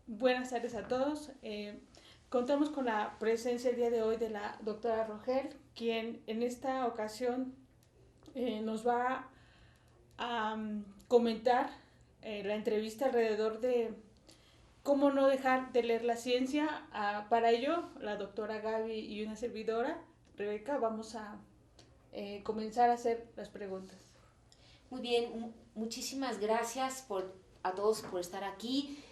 Buenas tardes a todos. Contamos con la presencia el día de hoy de la doctora Rogel, quien en esta ocasión nos va a comentar la entrevista alrededor de cómo no dejar de leer la ciencia. Para ello, la doctora Gaby y una servidora, Rebeca, vamos a comenzar a hacer las preguntas. Muy bien, muchísimas gracias a todos por estar aquí.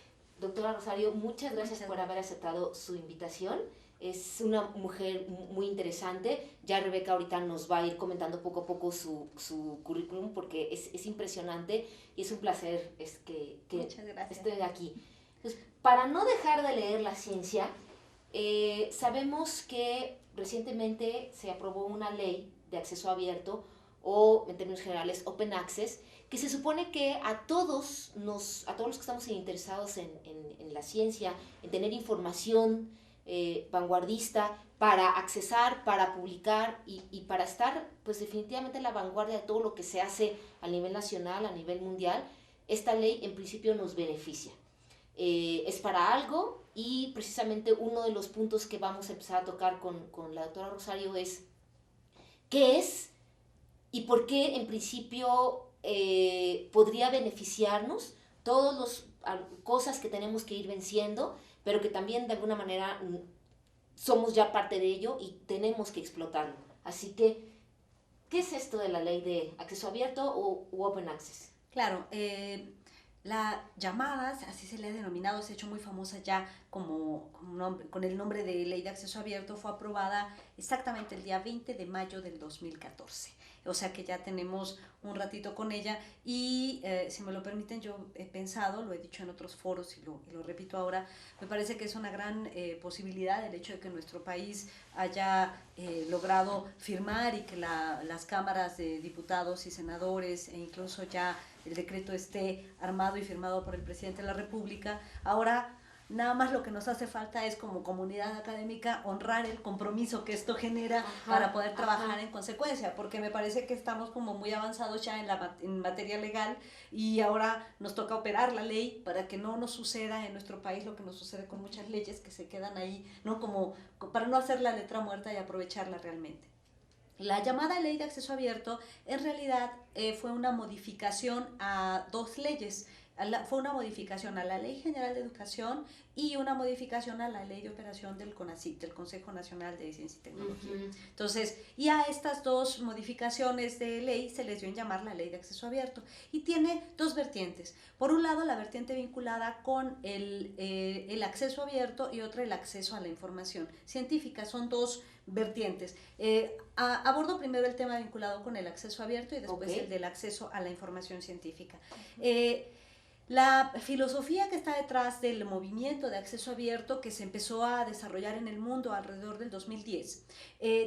Doctora Rosario, muchas gracias por haber aceptado su invitación. Es una mujer muy interesante. Ya Rebeca ahorita nos va a ir comentando poco a poco su currículum porque es impresionante y es un placer que esté aquí. Entonces, para no dejar de leer la ciencia, sabemos que recientemente se aprobó una ley de acceso abierto o en términos generales Open Access, que se supone que a todos los que estamos interesados en la ciencia, en tener información vanguardista para accesar, para publicar y para estar pues definitivamente en la vanguardia de todo lo que se hace a nivel nacional, a nivel mundial, esta ley en principio nos beneficia. Es para algo y precisamente uno de los puntos que vamos a empezar a tocar con la doctora Rosario es qué es y por qué en principio podría beneficiarnos todas las cosas que tenemos que ir venciendo, pero que también de alguna manera somos ya parte de ello y tenemos que explotarlo. Así que, ¿qué es esto de la ley de acceso abierto o Open Access? Claro, la llamada, así se le ha denominado, se ha hecho muy famosa ya con el nombre de Ley de Acceso Abierto, fue aprobada exactamente el día 20 de mayo del 2014. O sea que ya tenemos un ratito con ella y si me lo permiten, yo he pensado, lo he dicho en otros foros y lo repito ahora, me parece que es una gran posibilidad el hecho de que nuestro país haya logrado firmar y que las cámaras de diputados y senadores e incluso ya el decreto esté armado y firmado por el presidente de la República. Ahora nada más lo que nos hace falta es como comunidad académica honrar el compromiso que esto genera para poder trabajar en consecuencia, porque me parece que estamos como muy avanzados ya en materia legal y ahora nos toca operar la ley para que no nos suceda en nuestro país lo que nos sucede con muchas leyes que se quedan ahí, ¿no? Como para no hacer la letra muerta y aprovecharla realmente. La llamada Ley de Acceso Abierto en realidad fue una modificación a dos leyes. Fue una modificación a la Ley General de Educación y una modificación a la Ley de Operación del CONACYT, del Consejo Nacional de Ciencia y Tecnología. Entonces, y a estas dos modificaciones de ley se les dio en llamar la Ley de Acceso Abierto y tiene dos vertientes. Por un lado, la vertiente vinculada con el acceso abierto y otra el acceso a la información científica. Son dos vertientes. Abordo primero el tema vinculado con el acceso abierto y después el del acceso a la información científica. La filosofía que está detrás del movimiento de acceso abierto que se empezó a desarrollar en el mundo alrededor del 2010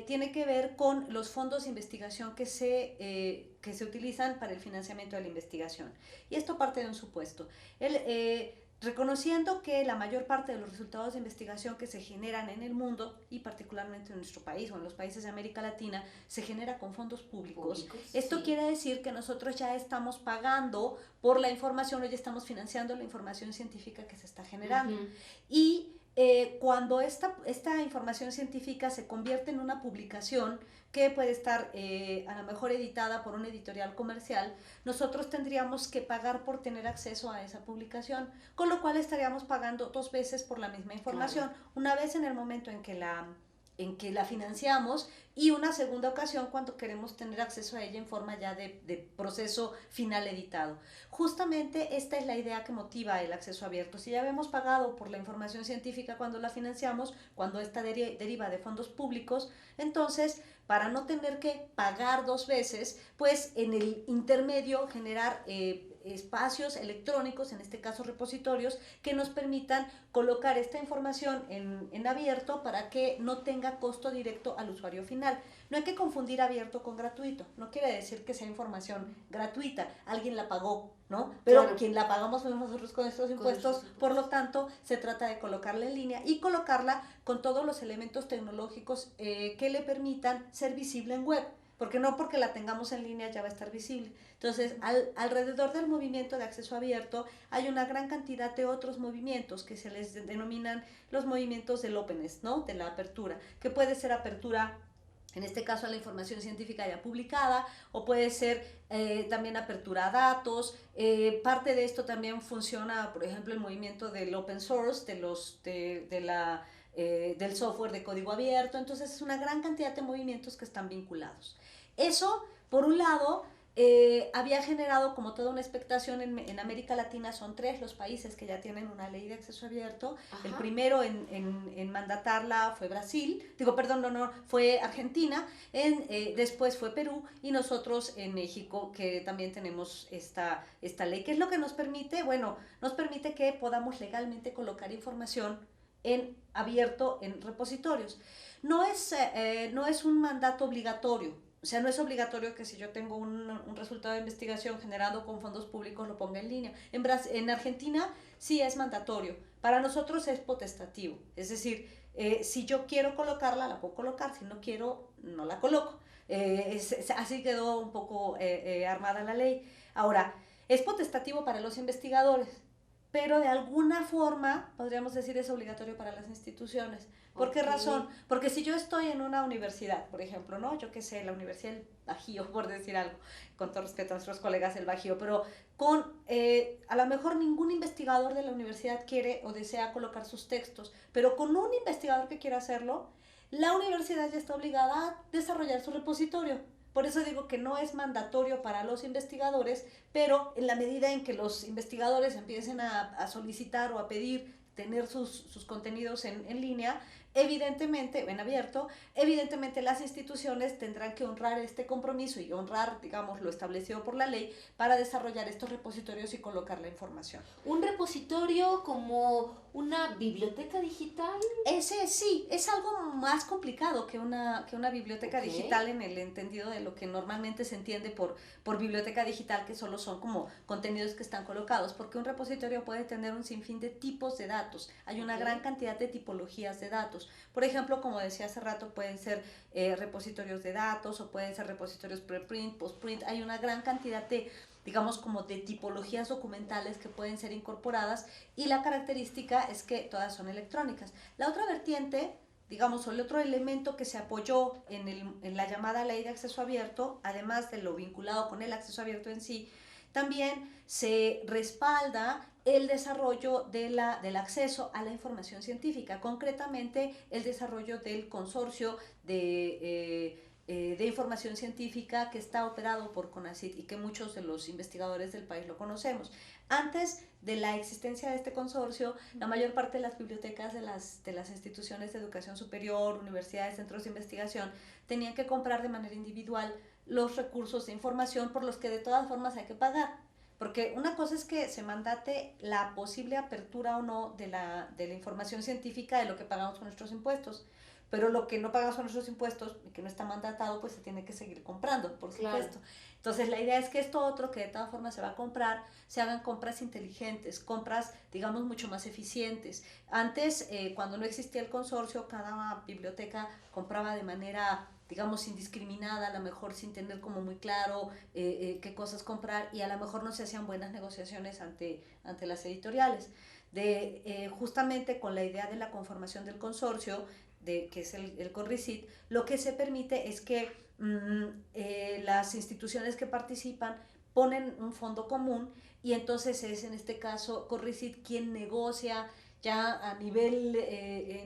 tiene que ver con los fondos de investigación que se utilizan para el financiamiento de la investigación. Y esto parte de un supuesto. Reconociendo que la mayor parte de los resultados de investigación que se generan en el mundo y particularmente en nuestro país o en los países de América Latina se genera con fondos públicos. Esto quiere decir que nosotros ya estamos pagando por la información o ya estamos financiando la información científica que se está generando. Y cuando esta información científica se convierte en una publicación que puede estar a lo mejor editada por una editorial comercial, nosotros tendríamos que pagar por tener acceso a esa publicación, con lo cual estaríamos pagando dos veces por la misma información, una vez en el momento en que la financiamos y una segunda ocasión cuando queremos tener acceso a ella en forma ya de proceso final editado. Justamente esta es la idea que motiva el acceso abierto. Si ya habíamos pagado por la información científica cuando la financiamos, cuando esta deriva de fondos públicos, entonces para no tener que pagar dos veces, pues en el intermedio generar espacios electrónicos, en este caso repositorios, que nos permitan colocar esta información en abierto para que no tenga costo directo al usuario final. No hay que confundir abierto con gratuito, no quiere decir que sea información gratuita, alguien la pagó, ¿no? Pero quien la pagamos somos nosotros con nuestros impuestos, por lo tanto se trata de colocarla en línea y colocarla con todos los elementos tecnológicos que le permitan ser visible en web. porque no porque la tengamos en línea ya va a estar visible. Entonces, alrededor del movimiento de acceso abierto hay una gran cantidad de otros movimientos que se les denominan los movimientos del openness, ¿no? De la apertura, que puede ser apertura, en este caso a la información científica ya publicada, o puede ser también apertura a datos. Parte de esto también funciona, por ejemplo, el movimiento del open source, del software de código abierto. Entonces es una gran cantidad de movimientos que están vinculados. Eso, por un lado, había generado como toda una expectación en América Latina. Son 3 los países que ya tienen una ley de acceso abierto. Ajá. El primero en mandatarla fue Brasil, fue Argentina, después fue Perú y nosotros en México, que también tenemos esta ley. ¿Qué es lo que nos permite? Bueno, nos permite que podamos legalmente colocar información abierto en repositorios. No es un mandato obligatorio. O sea, no es obligatorio que si yo tengo un resultado de investigación generado con fondos públicos lo ponga en línea. En Argentina sí es mandatorio. Para nosotros es potestativo. Es decir, si yo quiero colocarla, la puedo colocar. Si no quiero, no la coloco. Así quedó un poco armada la ley. Ahora, es potestativo para los investigadores, pero de alguna forma, podríamos decir, es obligatorio para las instituciones. ¿Por qué razón? Porque si yo estoy en una universidad, por ejemplo, ¿no? Yo qué sé, la Universidad del Bajío, por decir algo, con todo respeto a nuestros colegas del Bajío, pero a lo mejor ningún investigador de la universidad quiere o desea colocar sus textos, pero con un investigador que quiera hacerlo, la universidad ya está obligada a desarrollar su repositorio. Por eso digo que no es mandatorio para los investigadores, pero en la medida en que los investigadores empiecen a solicitar o a pedir tener sus contenidos en línea, evidentemente, en abierto, evidentemente las instituciones tendrán que honrar este compromiso y honrar, digamos, lo establecido por la ley para desarrollar estos repositorios y colocar la información. ¿Un repositorio como una biblioteca digital? Ese sí, es algo más complicado que una biblioteca digital, en el entendido de lo que normalmente se entiende por biblioteca digital, que solo son como contenidos que están colocados, porque un repositorio puede tener un sinfín de tipos de datos. Hay una gran cantidad de tipologías de datos. Por ejemplo, como decía hace rato, pueden ser repositorios de datos o pueden ser repositorios preprint, postprint. Hay una gran cantidad de, digamos, como de tipologías documentales que pueden ser incorporadas, y la característica es que todas son electrónicas. La otra vertiente, digamos, o el otro elemento que se apoyó en la llamada ley de acceso abierto, además de lo vinculado con el acceso abierto en sí, también se respalda el desarrollo del acceso a la información científica, concretamente el desarrollo del consorcio de información científica que está operado por CONACYT y que muchos de los investigadores del país lo conocemos. Antes de la existencia de este consorcio, la mayor parte de las bibliotecas de las instituciones de educación superior, universidades, centros de investigación, tenían que comprar de manera individual los recursos de información por los que de todas formas hay que pagar. Porque una cosa es que se mandate la posible apertura o no de la información científica de lo que pagamos con nuestros impuestos, pero lo que no pagamos con nuestros impuestos y que no está mandatado, pues se tiene que seguir comprando, por supuesto. Claro. Entonces la idea es que esto otro que de todas formas se va a comprar, se hagan compras inteligentes, compras, digamos, mucho más eficientes. Antes, cuando no existía el consorcio, cada biblioteca compraba de manera, digamos, indiscriminada, a lo mejor sin tener como muy claro qué cosas comprar, y a lo mejor no se hacían buenas negociaciones ante las editoriales. Justamente con la idea de la conformación del consorcio, que es el CONRICYT, lo que se permite es que las instituciones que participan ponen un fondo común, y entonces es en este caso CONRICYT quien negocia ya a nivel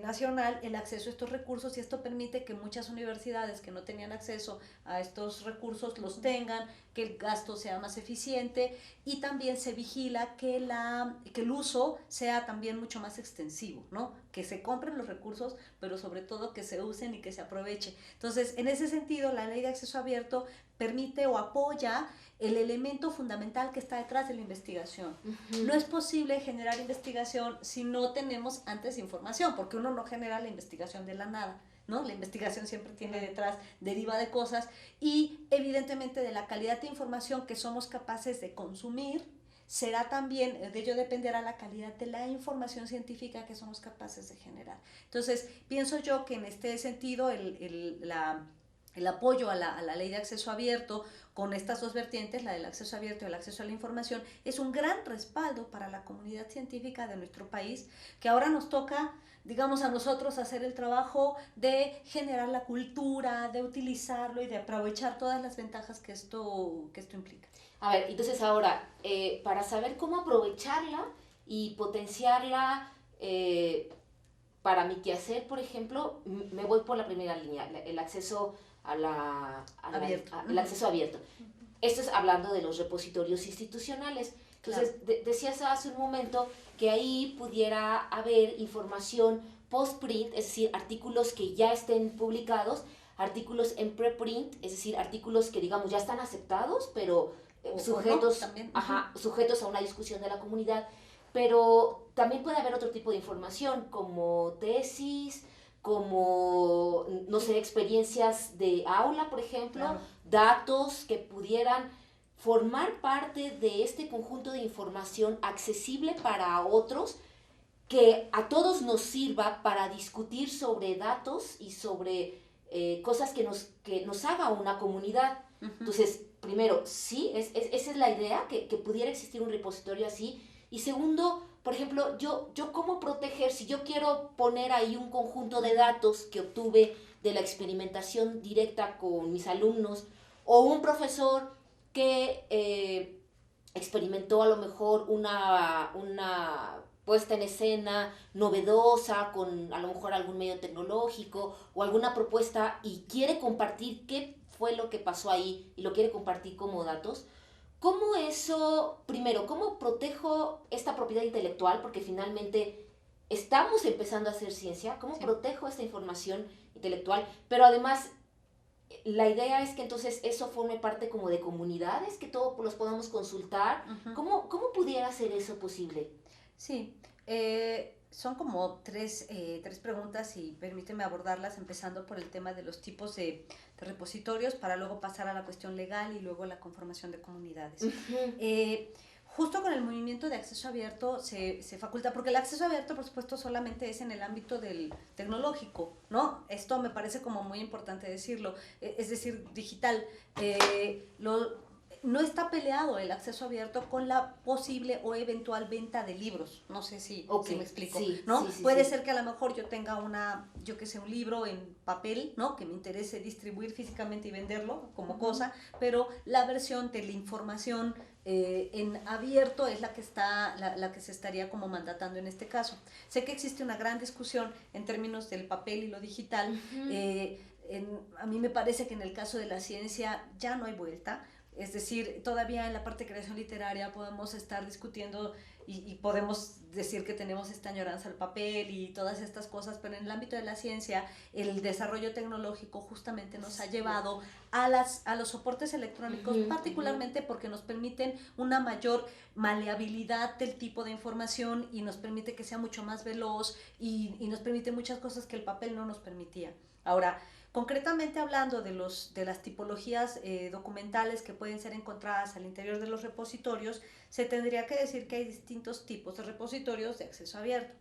nacional el acceso a estos recursos, y esto permite que muchas universidades que no tenían acceso a estos recursos los tengan, que el gasto sea más eficiente, y también se vigila que el uso sea también mucho más extensivo, ¿no? Que se compren los recursos, pero sobre todo que se usen y que se aproveche. Entonces, en ese sentido, la ley de acceso abierto permite o apoya el elemento fundamental que está detrás de la investigación. Uh-huh. No es posible generar investigación si no tenemos antes información, porque uno no genera la investigación de la nada, ¿no? La investigación siempre tiene detrás, deriva de cosas, y evidentemente de la calidad de información que somos capaces de consumir, será también, de ello dependerá la calidad de la información científica que somos capaces de generar. Entonces, pienso yo que en este sentido la el apoyo a la ley de acceso abierto con estas dos vertientes, la del acceso abierto y el acceso a la información, es un gran respaldo para la comunidad científica de nuestro país, que ahora nos toca, digamos, a nosotros hacer el trabajo de generar la cultura, de utilizarlo y de aprovechar todas las ventajas que esto implica. A ver, entonces ahora, para saber cómo aprovecharla y potenciarla, para mi quehacer, por ejemplo, me voy por la primera línea, el acceso Abierto. El acceso abierto. Esto es hablando de los repositorios institucionales. Entonces, Claro. decías hace un momento que ahí pudiera haber información post-print, es decir, artículos que ya estén publicados, artículos en preprint, es decir, artículos que, digamos, ya están aceptados, pero sujetos, no, también. sujetos a una discusión de la comunidad. Pero también puede haber otro tipo de información, como tesis, como, no sé, experiencias de aula, por ejemplo, Claro. datos que pudieran formar parte de este conjunto de información accesible para otros, que a todos nos sirva para discutir sobre datos y sobre cosas que nos haga una comunidad. Entonces, primero, sí, esa es la idea, que pudiera existir un repositorio así. Y segundo, por ejemplo, yo cómo proteger, si yo quiero poner ahí un conjunto de datos que obtuve de la experimentación directa con mis alumnos, o un profesor que experimentó a lo mejor una puesta en escena novedosa con a lo mejor algún medio tecnológico o alguna propuesta y quiere compartir qué fue lo que pasó ahí y lo quiere compartir como datos. ¿Cómo eso, primero, cómo protejo esta propiedad intelectual? Porque finalmente estamos empezando a hacer ciencia. ¿Cómo protejo esta información intelectual? Pero además, la idea es que entonces eso forme parte como de comunidades, que todos los podamos consultar. ¿Cómo pudiera ser eso posible? Sí, son como tres preguntas y permíteme abordarlas empezando por el tema de los tipos de repositorios para luego pasar a la cuestión legal y luego la conformación de comunidades. Justo con el movimiento de acceso abierto se faculta, porque el acceso abierto, por supuesto, solamente es en el ámbito del tecnológico, ¿no? Esto me parece como muy importante decirlo, es decir, digital. No está peleado el acceso abierto con la posible o eventual venta de libros. No sé si me explico, sí, ¿no? Sí, Puede ser que a lo mejor yo tenga un libro en papel, ¿no? Que me interese distribuir físicamente y venderlo como cosa, pero la versión de la información en abierto es la que se estaría como mandatando en este caso. Sé que existe una gran discusión en términos del papel y lo digital. A mí me parece que en el caso de la ciencia ya no hay vuelta. Es decir, todavía en la parte de creación literaria podemos estar discutiendo y podemos decir que tenemos esta añoranza al papel y todas estas cosas, pero en el ámbito de la ciencia, el desarrollo tecnológico justamente nos ha llevado a los soportes electrónicos, particularmente porque nos permiten una mayor maleabilidad del tipo de información y nos permite que sea mucho más veloz y nos permite muchas cosas que el papel no nos permitía. Ahora, concretamente hablando de las tipologías documentales que pueden ser encontradas al interior de los repositorios, se tendría que decir que hay distintos tipos de repositorios de acceso abierto.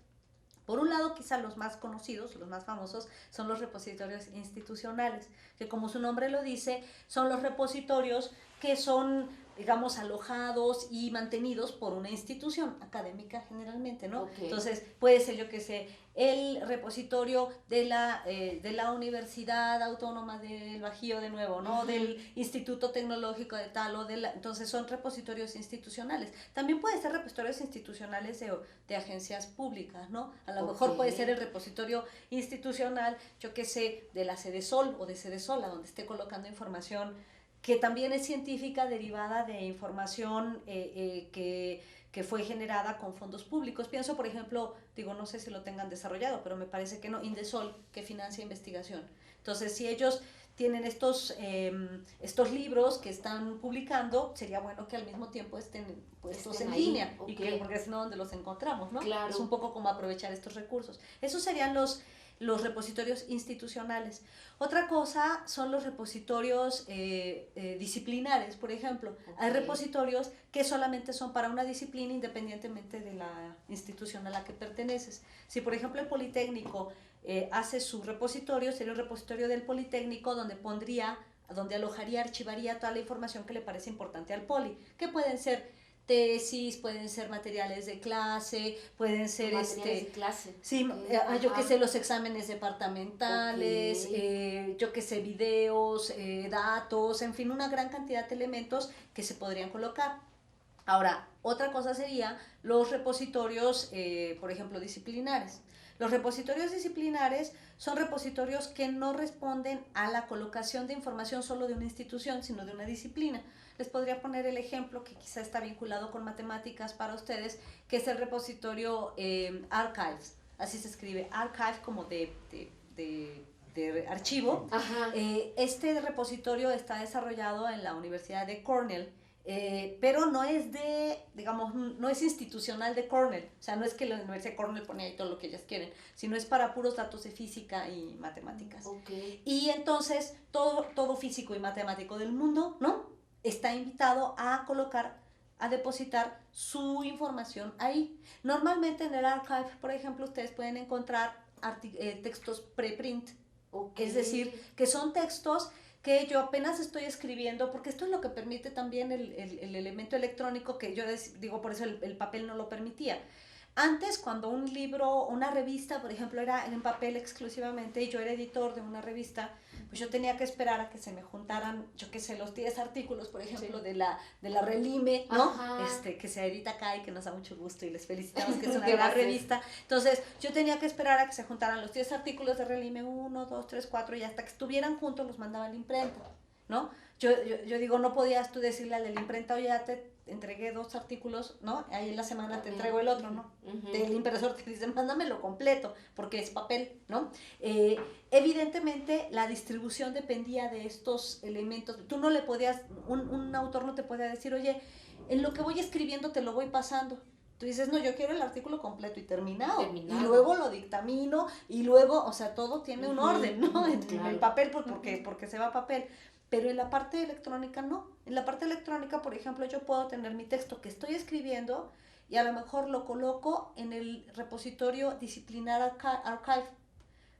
Por un lado, quizá los más conocidos, los más famosos, son los repositorios institucionales, que como su nombre lo dice, son los repositorios que son, digamos, alojados y mantenidos por una institución académica generalmente, ¿no? Entonces, puede ser, yo que sé, el repositorio de la Universidad Autónoma del Bajío de nuevo, ¿no? Del Instituto Tecnológico de tal o entonces son repositorios institucionales. También puede ser repositorios institucionales de agencias públicas, ¿no? A lo mejor puede ser el repositorio institucional, yo que sé, de la Sedesol o de Sedesol, a donde esté colocando información que también es científica derivada de información que fue generada con fondos públicos. Pienso, por ejemplo, no sé si lo tengan desarrollado, pero me parece que no, Indesol, que financia investigación. Entonces, si ellos tienen estos libros que están publicando, sería bueno que al mismo tiempo estén puestos en línea, porque si no, ¿dónde los encontramos, no? Claro. Es un poco como aprovechar estos recursos. Esos serían los los repositorios institucionales. Otra cosa son los repositorios disciplinares, por ejemplo. Hay repositorios que solamente son para una disciplina independientemente de la institución a la que perteneces. Si, por ejemplo, el Politécnico hace su repositorio, sería un repositorio del Politécnico donde alojaría, archivaría toda la información que le parece importante al Poli, que pueden ser tesis, pueden ser materiales de clase, pueden ser materiales de clase. Sí, yo que sé, los exámenes departamentales, yo que sé, videos, datos, en fin, una gran cantidad de elementos que se podrían colocar. Ahora, otra cosa sería los repositorios, por ejemplo, disciplinares. Los repositorios disciplinares son repositorios que no responden a la colocación de información solo de una institución, sino de una disciplina. Les podría poner el ejemplo que quizá está vinculado con matemáticas para ustedes, que es el repositorio Archives. Así se escribe, Archive como de archivo. Este repositorio está desarrollado en la Universidad de Cornell, pero no es no es institucional de Cornell, o sea, no es que la Universidad de Cornell pone ahí todo lo que ellas quieren, sino es para puros datos de física y matemáticas. Y entonces todo físico y matemático del mundo, ¿no?, está invitado a depositar su información ahí. Normalmente en el archive, por ejemplo, ustedes pueden encontrar textos preprint, es decir, que son textos que yo apenas estoy escribiendo, porque esto es lo que permite también el elemento electrónico, que yo digo, por eso el papel no lo permitía. Antes, cuando un libro, una revista, por ejemplo, era en papel exclusivamente, y yo era editor de una revista, pues yo tenía que esperar a que se me juntaran, yo qué sé, los 10 artículos, por ejemplo, de la Relime, ¿no? Que se edita acá y que nos da mucho gusto y les felicitamos, que es una gran revista. Entonces, yo tenía que esperar a que se juntaran los 10 artículos de Relime, 1, 2, 3, 4, y hasta que estuvieran juntos los mandaba a la imprenta, ¿no? Yo digo, no podías tú decirle al de la imprenta, oye, ya te entregué 2 artículos, ¿no? Ahí en la semana te entrego el otro, ¿no? El impresor te dice, mándamelo completo, porque es papel, ¿no? Evidentemente, la distribución dependía de estos elementos. Tú no le podías, un autor no te podía decir, oye, en lo que voy escribiendo te lo voy pasando. Tú dices, no, yo quiero el artículo completo y terminado. Y luego lo dictamino, y luego, o sea, todo tiene un orden, ¿no? En el papel, porque se va a papel. Pero en la parte electrónica no. En la parte electrónica, por ejemplo, yo puedo tener mi texto que estoy escribiendo y a lo mejor lo coloco en el repositorio disciplinar archive.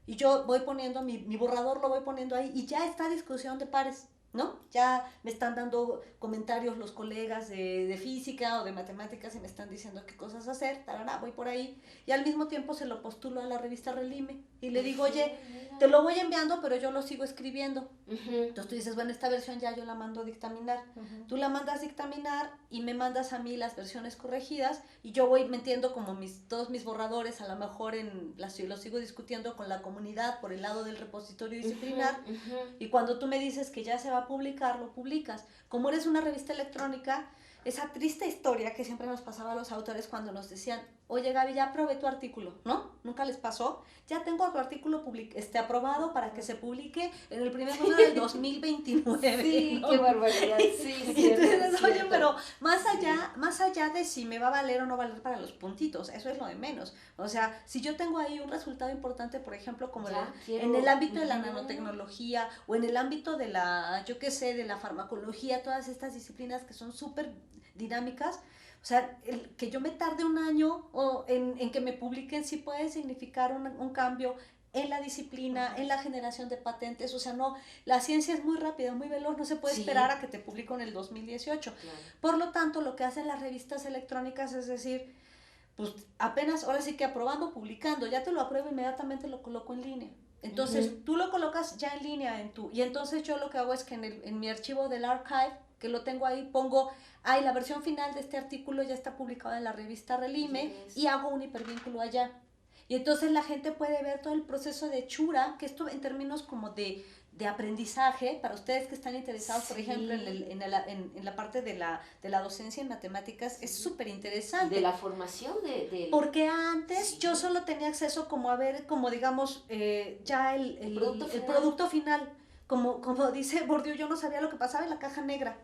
Y yo voy poniendo mi borrador, lo voy poniendo ahí y ya está discusión de pares, ¿no? Ya me están dando comentarios los colegas de física o de matemáticas y me están diciendo qué cosas hacer, tarará, voy por ahí. Y al mismo tiempo se lo postulo a la revista Relime y le digo, oye, te lo voy enviando, pero yo lo sigo escribiendo. Entonces tú dices, bueno, esta versión ya yo la mando a dictaminar. Tú la mandas a dictaminar y me mandas a mí las versiones corregidas y yo voy metiendo como todos mis borradores, a lo mejor los sigo discutiendo con la comunidad por el lado del repositorio disciplinar. Y cuando tú me dices que ya se va a publicar, lo publicas. Como eres una revista electrónica, esa triste historia que siempre nos pasaba a los autores cuando nos decían, oye Gaby, ya aprobé tu artículo, ¿no? Nunca les pasó. Ya tengo tu artículo aprobado para que se publique en el primer número del 2029. Sí, ¿no? qué barbaridad. Sí, cierto, entonces, oye, pero más allá de si me va a valer o no valer para los puntitos, eso es lo de menos. O sea, si yo tengo ahí un resultado importante, por ejemplo, como en el ámbito de la nanotecnología o en el ámbito de yo qué sé, de la farmacología, todas estas disciplinas que son súper dinámicas, o sea, que yo me tarde un año en que me publiquen sí puede significar un cambio en la disciplina, en la generación de patentes. O sea, no, la ciencia es muy rápida, muy veloz, no se puede esperar a que te publiquen en el 2018. Claro. Por lo tanto, lo que hacen las revistas electrónicas es decir, pues apenas, ahora sí que aprobando, publicando, ya te lo apruebo, inmediatamente lo coloco en línea. Entonces, tú lo colocas ya en línea y entonces yo lo que hago es que en mi archivo del archive, que lo tengo ahí, pongo, la versión final de este artículo ya está publicada en la revista Relime y hago un hipervínculo allá. Y entonces la gente puede ver todo el proceso de hechura, que esto en términos como de aprendizaje, para ustedes que están interesados, por ejemplo, en la parte de la docencia en matemáticas, es súper interesante. De la formación Porque antes yo solo tenía acceso como a ver, como digamos, ya el producto final. como dice Bourdieu, yo no sabía lo que pasaba en la caja negra.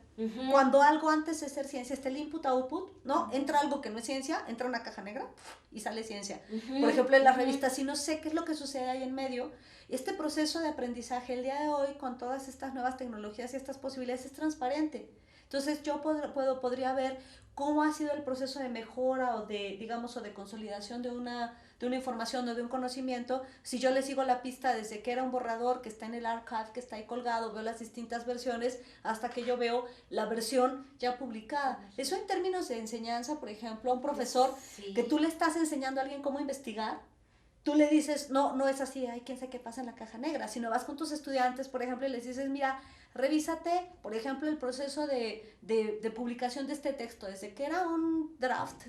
Cuando Algo antes de ser ciencia está el input-output, ¿no? Entra algo que no es ciencia, entra una caja negra y sale ciencia. Por ejemplo, en la revista, si no sé qué es lo que sucede ahí en medio, este proceso de aprendizaje el día de hoy, con todas estas nuevas tecnologías y estas posibilidades, es transparente. Entonces yo podría ver cómo ha sido el proceso de mejora o de, digamos, o de consolidación de una información o de un conocimiento, si yo le sigo la pista desde que era un borrador que está en el archive, que está ahí colgado, veo las distintas versiones, hasta que yo veo la versión ya publicada. Eso en términos de enseñanza, por ejemplo, a un profesor que tú le estás enseñando a alguien cómo investigar, tú le dices, no es así, hay quién sabe qué pasa en la caja negra, sino vas con tus estudiantes, por ejemplo, y les dices, mira, revísate, por ejemplo, el proceso de publicación de este texto, desde que era un draft,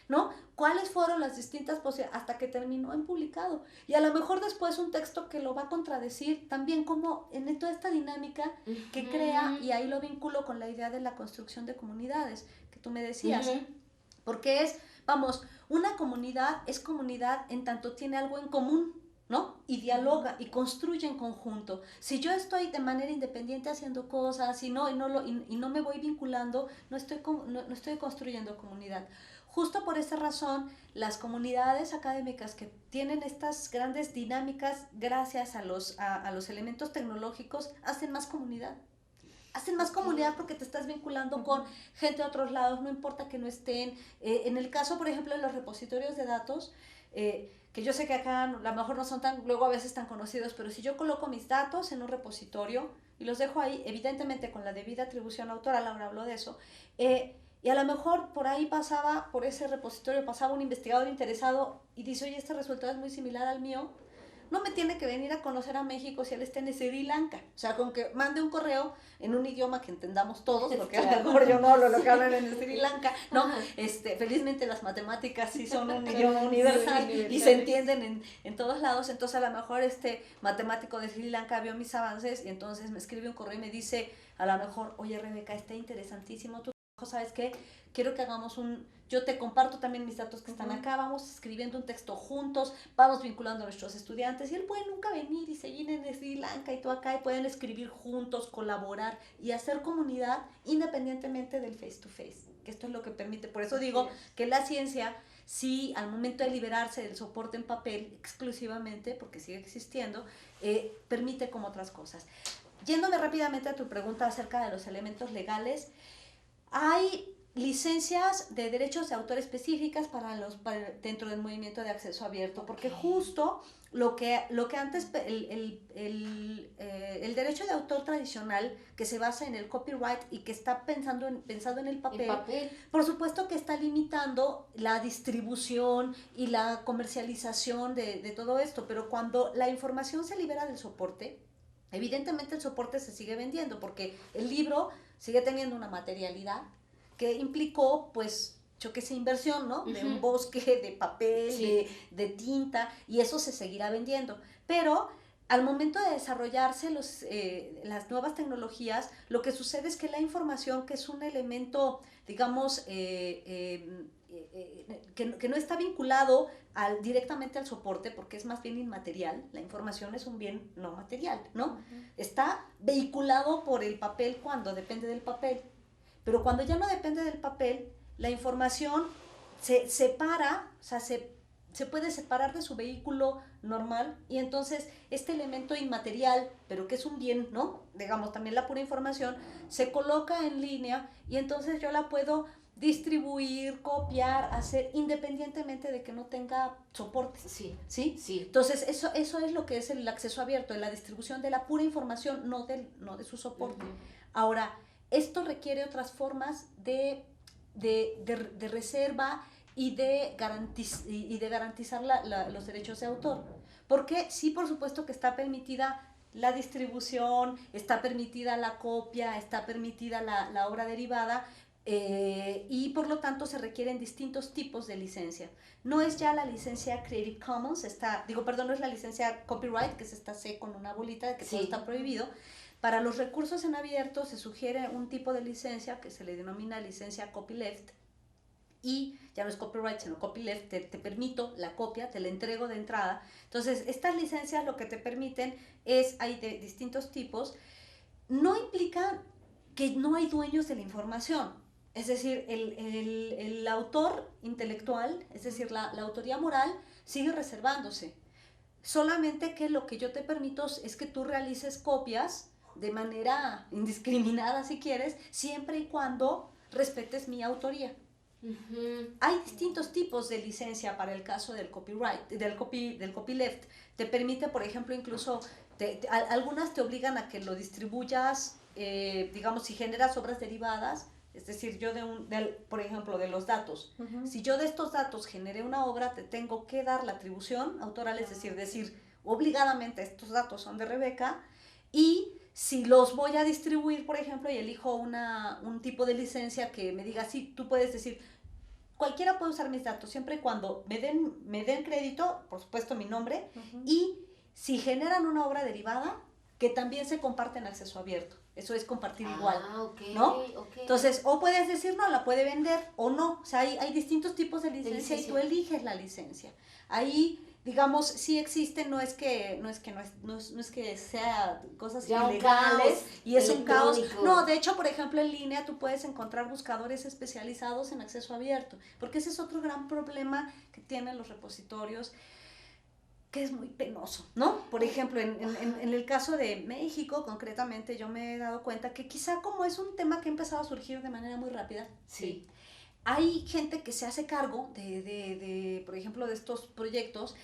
¿no? ¿Cuáles fueron las distintas posibilidades hasta que terminó en publicado? Y a lo mejor después un texto que lo va a contradecir, también como en toda esta dinámica que crea, y ahí lo vinculo con la idea de la construcción de comunidades, que tú me decías, porque vamos, una comunidad es comunidad en tanto tiene algo en común, ¿no? Y dialoga y construye en conjunto. Si yo estoy de manera independiente haciendo cosas y no me voy vinculando, no estoy construyendo comunidad. Justo por esa razón, las comunidades académicas que tienen estas grandes dinámicas gracias a los elementos tecnológicos hacen más comunidad. Hacen más comunidad porque te estás vinculando con gente de otros lados, no importa que no estén. En el caso, por ejemplo, de los repositorios de datos, que yo sé que acá a lo mejor no son luego a veces tan conocidos, pero si yo coloco mis datos en un repositorio y los dejo ahí, evidentemente con la debida atribución autoral, ahora hablo de eso, y a lo mejor por ese repositorio pasaba un investigador interesado y dice, oye, este resultado es muy similar al mío, no me tiene que venir a conocer a México si él está en Sri Lanka. O sea, con que mande un correo en un idioma que entendamos todos, porque a lo mejor yo no hablo lo que hablan en Sri Lanka, ¿no? Felizmente las matemáticas sí son un idioma universal y se entienden en todos lados. Entonces a lo mejor este matemático de Sri Lanka vio mis avances y entonces me escribe un correo y me dice, a lo mejor, oye Rebeca, está interesantísimo tu trabajo, ¿sabes qué? Quiero que hagamos yo te comparto también mis datos que están acá, vamos escribiendo un texto juntos, vamos vinculando a nuestros estudiantes y él puede nunca venir y seguir en Sri Lanka y tú acá y pueden escribir juntos, colaborar y hacer comunidad independientemente del face to face, que esto es lo que permite. Por eso digo que la ciencia, sí, al momento de liberarse del soporte en papel exclusivamente, porque sigue existiendo, permite como otras cosas. Yéndome rápidamente a tu pregunta acerca de los elementos legales, hay licencias de derechos de autor específicas dentro del movimiento de acceso abierto, porque justo lo que antes el derecho de autor tradicional que se basa en el copyright y que está pensado en el papel, por supuesto que está limitando la distribución y la comercialización de todo esto, pero cuando la información se libera del soporte, evidentemente el soporte se sigue vendiendo porque el libro sigue teniendo una materialidad que implicó, pues, yo qué sé, inversión, ¿no? De un bosque, de papel, de tinta, y eso se seguirá vendiendo. Pero al momento de desarrollarse las nuevas tecnologías, lo que sucede es que la información, que es un elemento, digamos, que no está vinculado directamente al soporte, porque es más bien inmaterial, la información es un bien no material, ¿no? Está vehiculado por el papel cuando depende del papel. Pero cuando ya no depende del papel, la información se separa, o sea, se puede separar de su vehículo normal y entonces este elemento inmaterial, pero que es un bien, ¿no? Digamos, también la pura información, se coloca en línea y entonces yo la puedo distribuir, copiar, hacer independientemente de que no tenga soporte. Sí. Entonces eso es lo que es el acceso abierto, la distribución de la pura información, no de su soporte. Ahora, esto requiere otras formas de reserva y de garantizar los derechos de autor. Porque sí, por supuesto que está permitida la distribución, está permitida la copia, está permitida la obra derivada, y por lo tanto se requieren distintos tipos de licencia. No es ya la licencia Creative Commons, no es la licencia Copyright, que es esta C con una bolita de que todo está prohibido. Para los recursos en abierto se sugiere un tipo de licencia que se le denomina licencia copyleft, y ya no es copyright, sino copyleft, te permito la copia, te la entrego de entrada. Entonces, estas licencias lo que te permiten es, hay de distintos tipos, no implica que no hay dueños de la información. Es decir, el autor intelectual, es decir, la autoría moral, sigue reservándose. Solamente que lo que yo te permito es que tú realices copias de manera indiscriminada, si quieres, siempre y cuando respetes mi autoría. Hay distintos tipos de licencia para el caso del copyright, del copyleft. Te permite, por ejemplo, incluso, algunas te obligan a que lo distribuyas, digamos, si generas obras derivadas, es decir, yo por ejemplo, de los datos. Si yo de estos datos generé una obra, te tengo que dar la atribución autoral, es decir, obligadamente estos datos son de Rebeca, y si los voy a distribuir, por ejemplo, y elijo un tipo de licencia que me diga, sí, tú puedes decir, cualquiera puede usar mis datos, siempre y cuando me den crédito, por supuesto mi nombre, y si generan una obra derivada, que también se comparte en acceso abierto. Eso es compartir igual, ¿no? Entonces, o puedes decir, no, la puede vender o no. O sea, hay distintos tipos de licencia y tú eliges la licencia. Ahí, digamos, sí existe, no es que sea cosas ya ilegales y es un caos. No, de hecho, por ejemplo, en línea tú puedes encontrar buscadores especializados en acceso abierto, porque ese es otro gran problema que tienen los repositorios, que es muy penoso, ¿no? Por ejemplo, en el caso de México, concretamente, yo me he dado cuenta que quizá como es un tema que ha empezado a surgir de manera muy rápida, sí, hay gente que se hace cargo por ejemplo, de estos proyectos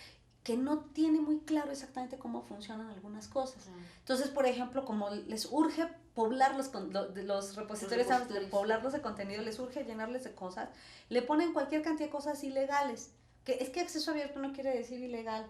que no tiene muy claro exactamente cómo funcionan algunas cosas. Entonces, por ejemplo, como les urge poblar los repositorios, poblarlos de contenido, les urge llenarles de cosas, le ponen cualquier cantidad de cosas ilegales. Que es que acceso abierto no quiere decir ilegal.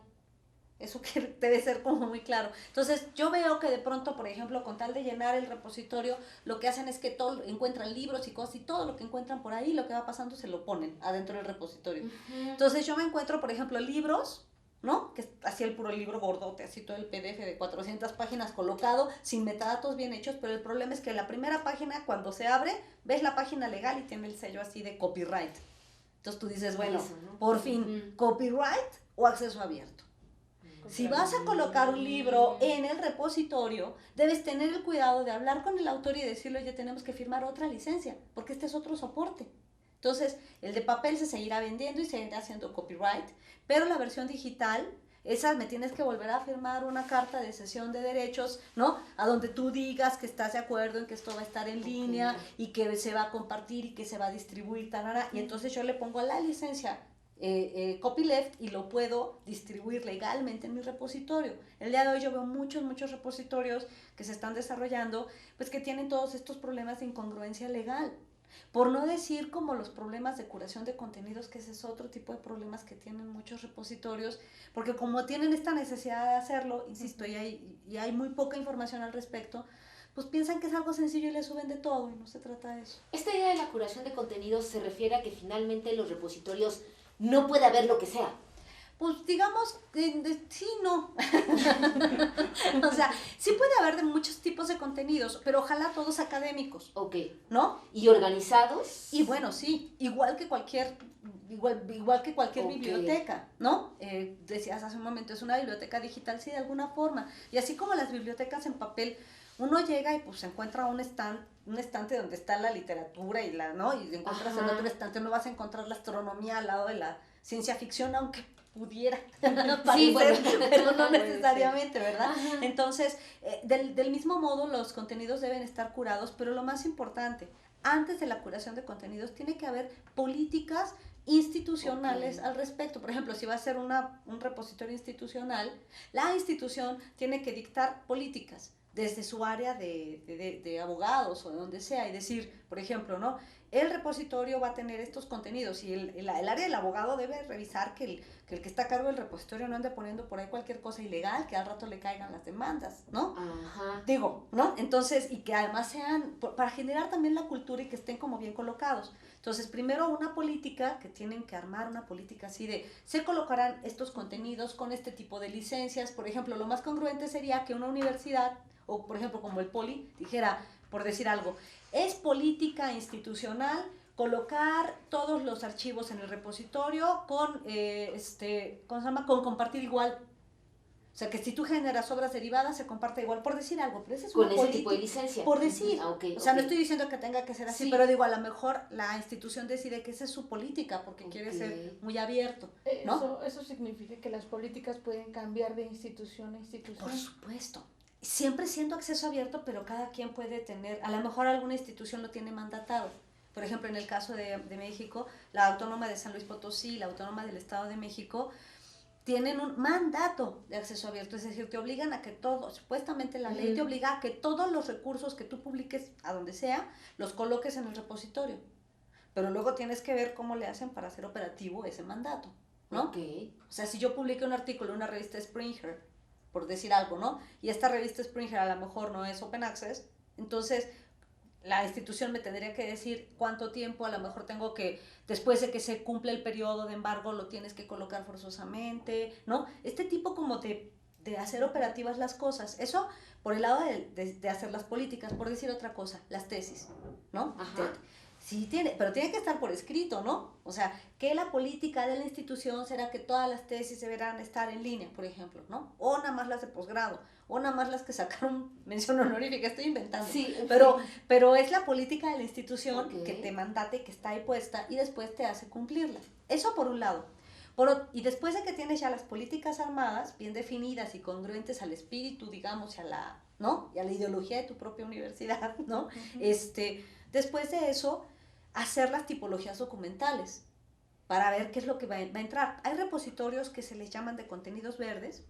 Eso que debe ser como muy claro. Entonces, yo veo que de pronto, por ejemplo, con tal de llenar el repositorio, lo que hacen es que encuentran libros y cosas, y todo lo que encuentran por ahí, lo que va pasando, se lo ponen adentro del repositorio. Entonces, yo me encuentro, por ejemplo, libros, ¿no? Que es así el puro libro gordote, así todo el PDF de 400 páginas colocado, sin metadatos bien hechos, pero el problema es que la primera página, cuando se abre, ves la página legal y tiene el sello así de copyright. Entonces, tú dices, bueno, eso, ¿no? Por fin, ¿copyright o acceso abierto? Si vas a colocar un libro en el repositorio, debes tener el cuidado de hablar con el autor y decirle, oye, tenemos que firmar otra licencia, porque este es otro soporte. Entonces, el de papel se seguirá vendiendo y se seguirá haciendo copyright, pero la versión digital, esa me tienes que volver a firmar una carta de cesión de derechos, ¿no? A donde tú digas que estás de acuerdo en que esto va a estar en línea y que se va a compartir y que se va a distribuir, y entonces yo le pongo a la licencia copyleft y lo puedo distribuir legalmente en mi repositorio. El día de hoy yo veo muchos repositorios que se están desarrollando, pues que tienen todos estos problemas de incongruencia legal. Por no decir como los problemas de curación de contenidos, que ese es otro tipo de problemas que tienen muchos repositorios, porque como tienen esta necesidad de hacerlo, insisto, y hay muy poca información al respecto, pues piensan que es algo sencillo y le suben de todo, y no se trata de eso. Esta idea de la curación de contenidos se refiere a que finalmente los repositorios no puede haber lo que sea. Pues digamos, sí, no. O sea, sí puede haber de muchos tipos de contenidos, pero ojalá todos académicos. Ok. ¿No? ¿Y organizados? Y bueno, sí, igual que cualquier biblioteca, ¿no? Decías hace un momento, es una biblioteca digital, sí, de alguna forma. Y así como las bibliotecas en papel, uno llega y pues se encuentra un estante donde está la literatura ¿no? Y encuentras en otro estante, no vas a encontrar la astronomía al lado de la ciencia ficción, aunque pudiera parecer, sí, bueno, pero no necesariamente, ¿verdad? Ajá. Entonces, del mismo modo, los contenidos deben estar curados, pero lo más importante, antes de la curación de contenidos, tiene que haber políticas institucionales al respecto. Por ejemplo, si va a ser un repositorio institucional, la institución tiene que dictar políticas desde su área de abogados o de donde sea, y decir, por ejemplo, ¿no? El repositorio va a tener estos contenidos y el área del abogado debe revisar que el que está a cargo del repositorio no ande poniendo por ahí cualquier cosa ilegal, que al rato le caigan las demandas, ¿no? Ajá. Digo, ¿no? Entonces, y que además sean, para generar también la cultura y que estén como bien colocados. Entonces, primero una política, que tienen que armar una política así de, se colocarán estos contenidos con este tipo de licencias. Por ejemplo, lo más congruente sería que una universidad, o por ejemplo como el Poli, dijera, por decir algo, es política institucional colocar todos los archivos en el repositorio con, ¿cómo se llama? Con compartir igual. O sea, que si tú generas obras derivadas, se comparte igual, por decir algo, pero esa es una con ese tipo de licencia. por decir. Okay, o sea, no estoy diciendo que tenga que ser así, sí, pero digo, a lo mejor la institución decide que esa es su política, porque quiere ser muy abierto, ¿no? Eso significa que las políticas pueden cambiar de institución a institución. Por supuesto. Siempre siendo acceso abierto, pero cada quien puede tener, a lo mejor alguna institución lo tiene mandatado. Por ejemplo, en el caso de México, la Autónoma de San Luis Potosí, la Autónoma del Estado de México, tienen un mandato de acceso abierto, es decir, te obligan a que todo, supuestamente la ley te obliga a que todos los recursos que tú publiques a donde sea, los coloques en el repositorio. Pero luego tienes que ver cómo le hacen para hacer operativo ese mandato, ¿no? Okay. O sea, si yo publico un artículo en una revista Springer, por decir algo, ¿no? Y esta revista Springer a lo mejor no es Open Access, entonces la institución me tendría que decir cuánto tiempo, a lo mejor tengo que, después de que se cumple el periodo de embargo, lo tienes que colocar forzosamente, ¿no? Este tipo como de hacer operativas las cosas, eso por el lado de hacer las políticas, por decir otra cosa, las tesis, ¿no? Sí tiene, pero tiene que estar por escrito, ¿no? O sea, que la política de la institución será que todas las tesis deberán estar en línea, por ejemplo, ¿no? O nada más las de posgrado, o nada más las que sacaron mención honorífica, estoy inventando. Sí, pero es la política de la institución que te mandate, que está ahí puesta, y después te hace cumplirla. Eso por un lado. Y después de que tienes ya las políticas armadas, bien definidas y congruentes al espíritu, digamos, y a la, ¿no? Y a la ideología de tu propia universidad, ¿no? Después de eso, hacer las tipologías documentales para ver qué es lo que va a entrar. Hay repositorios que se les llaman de contenidos verdes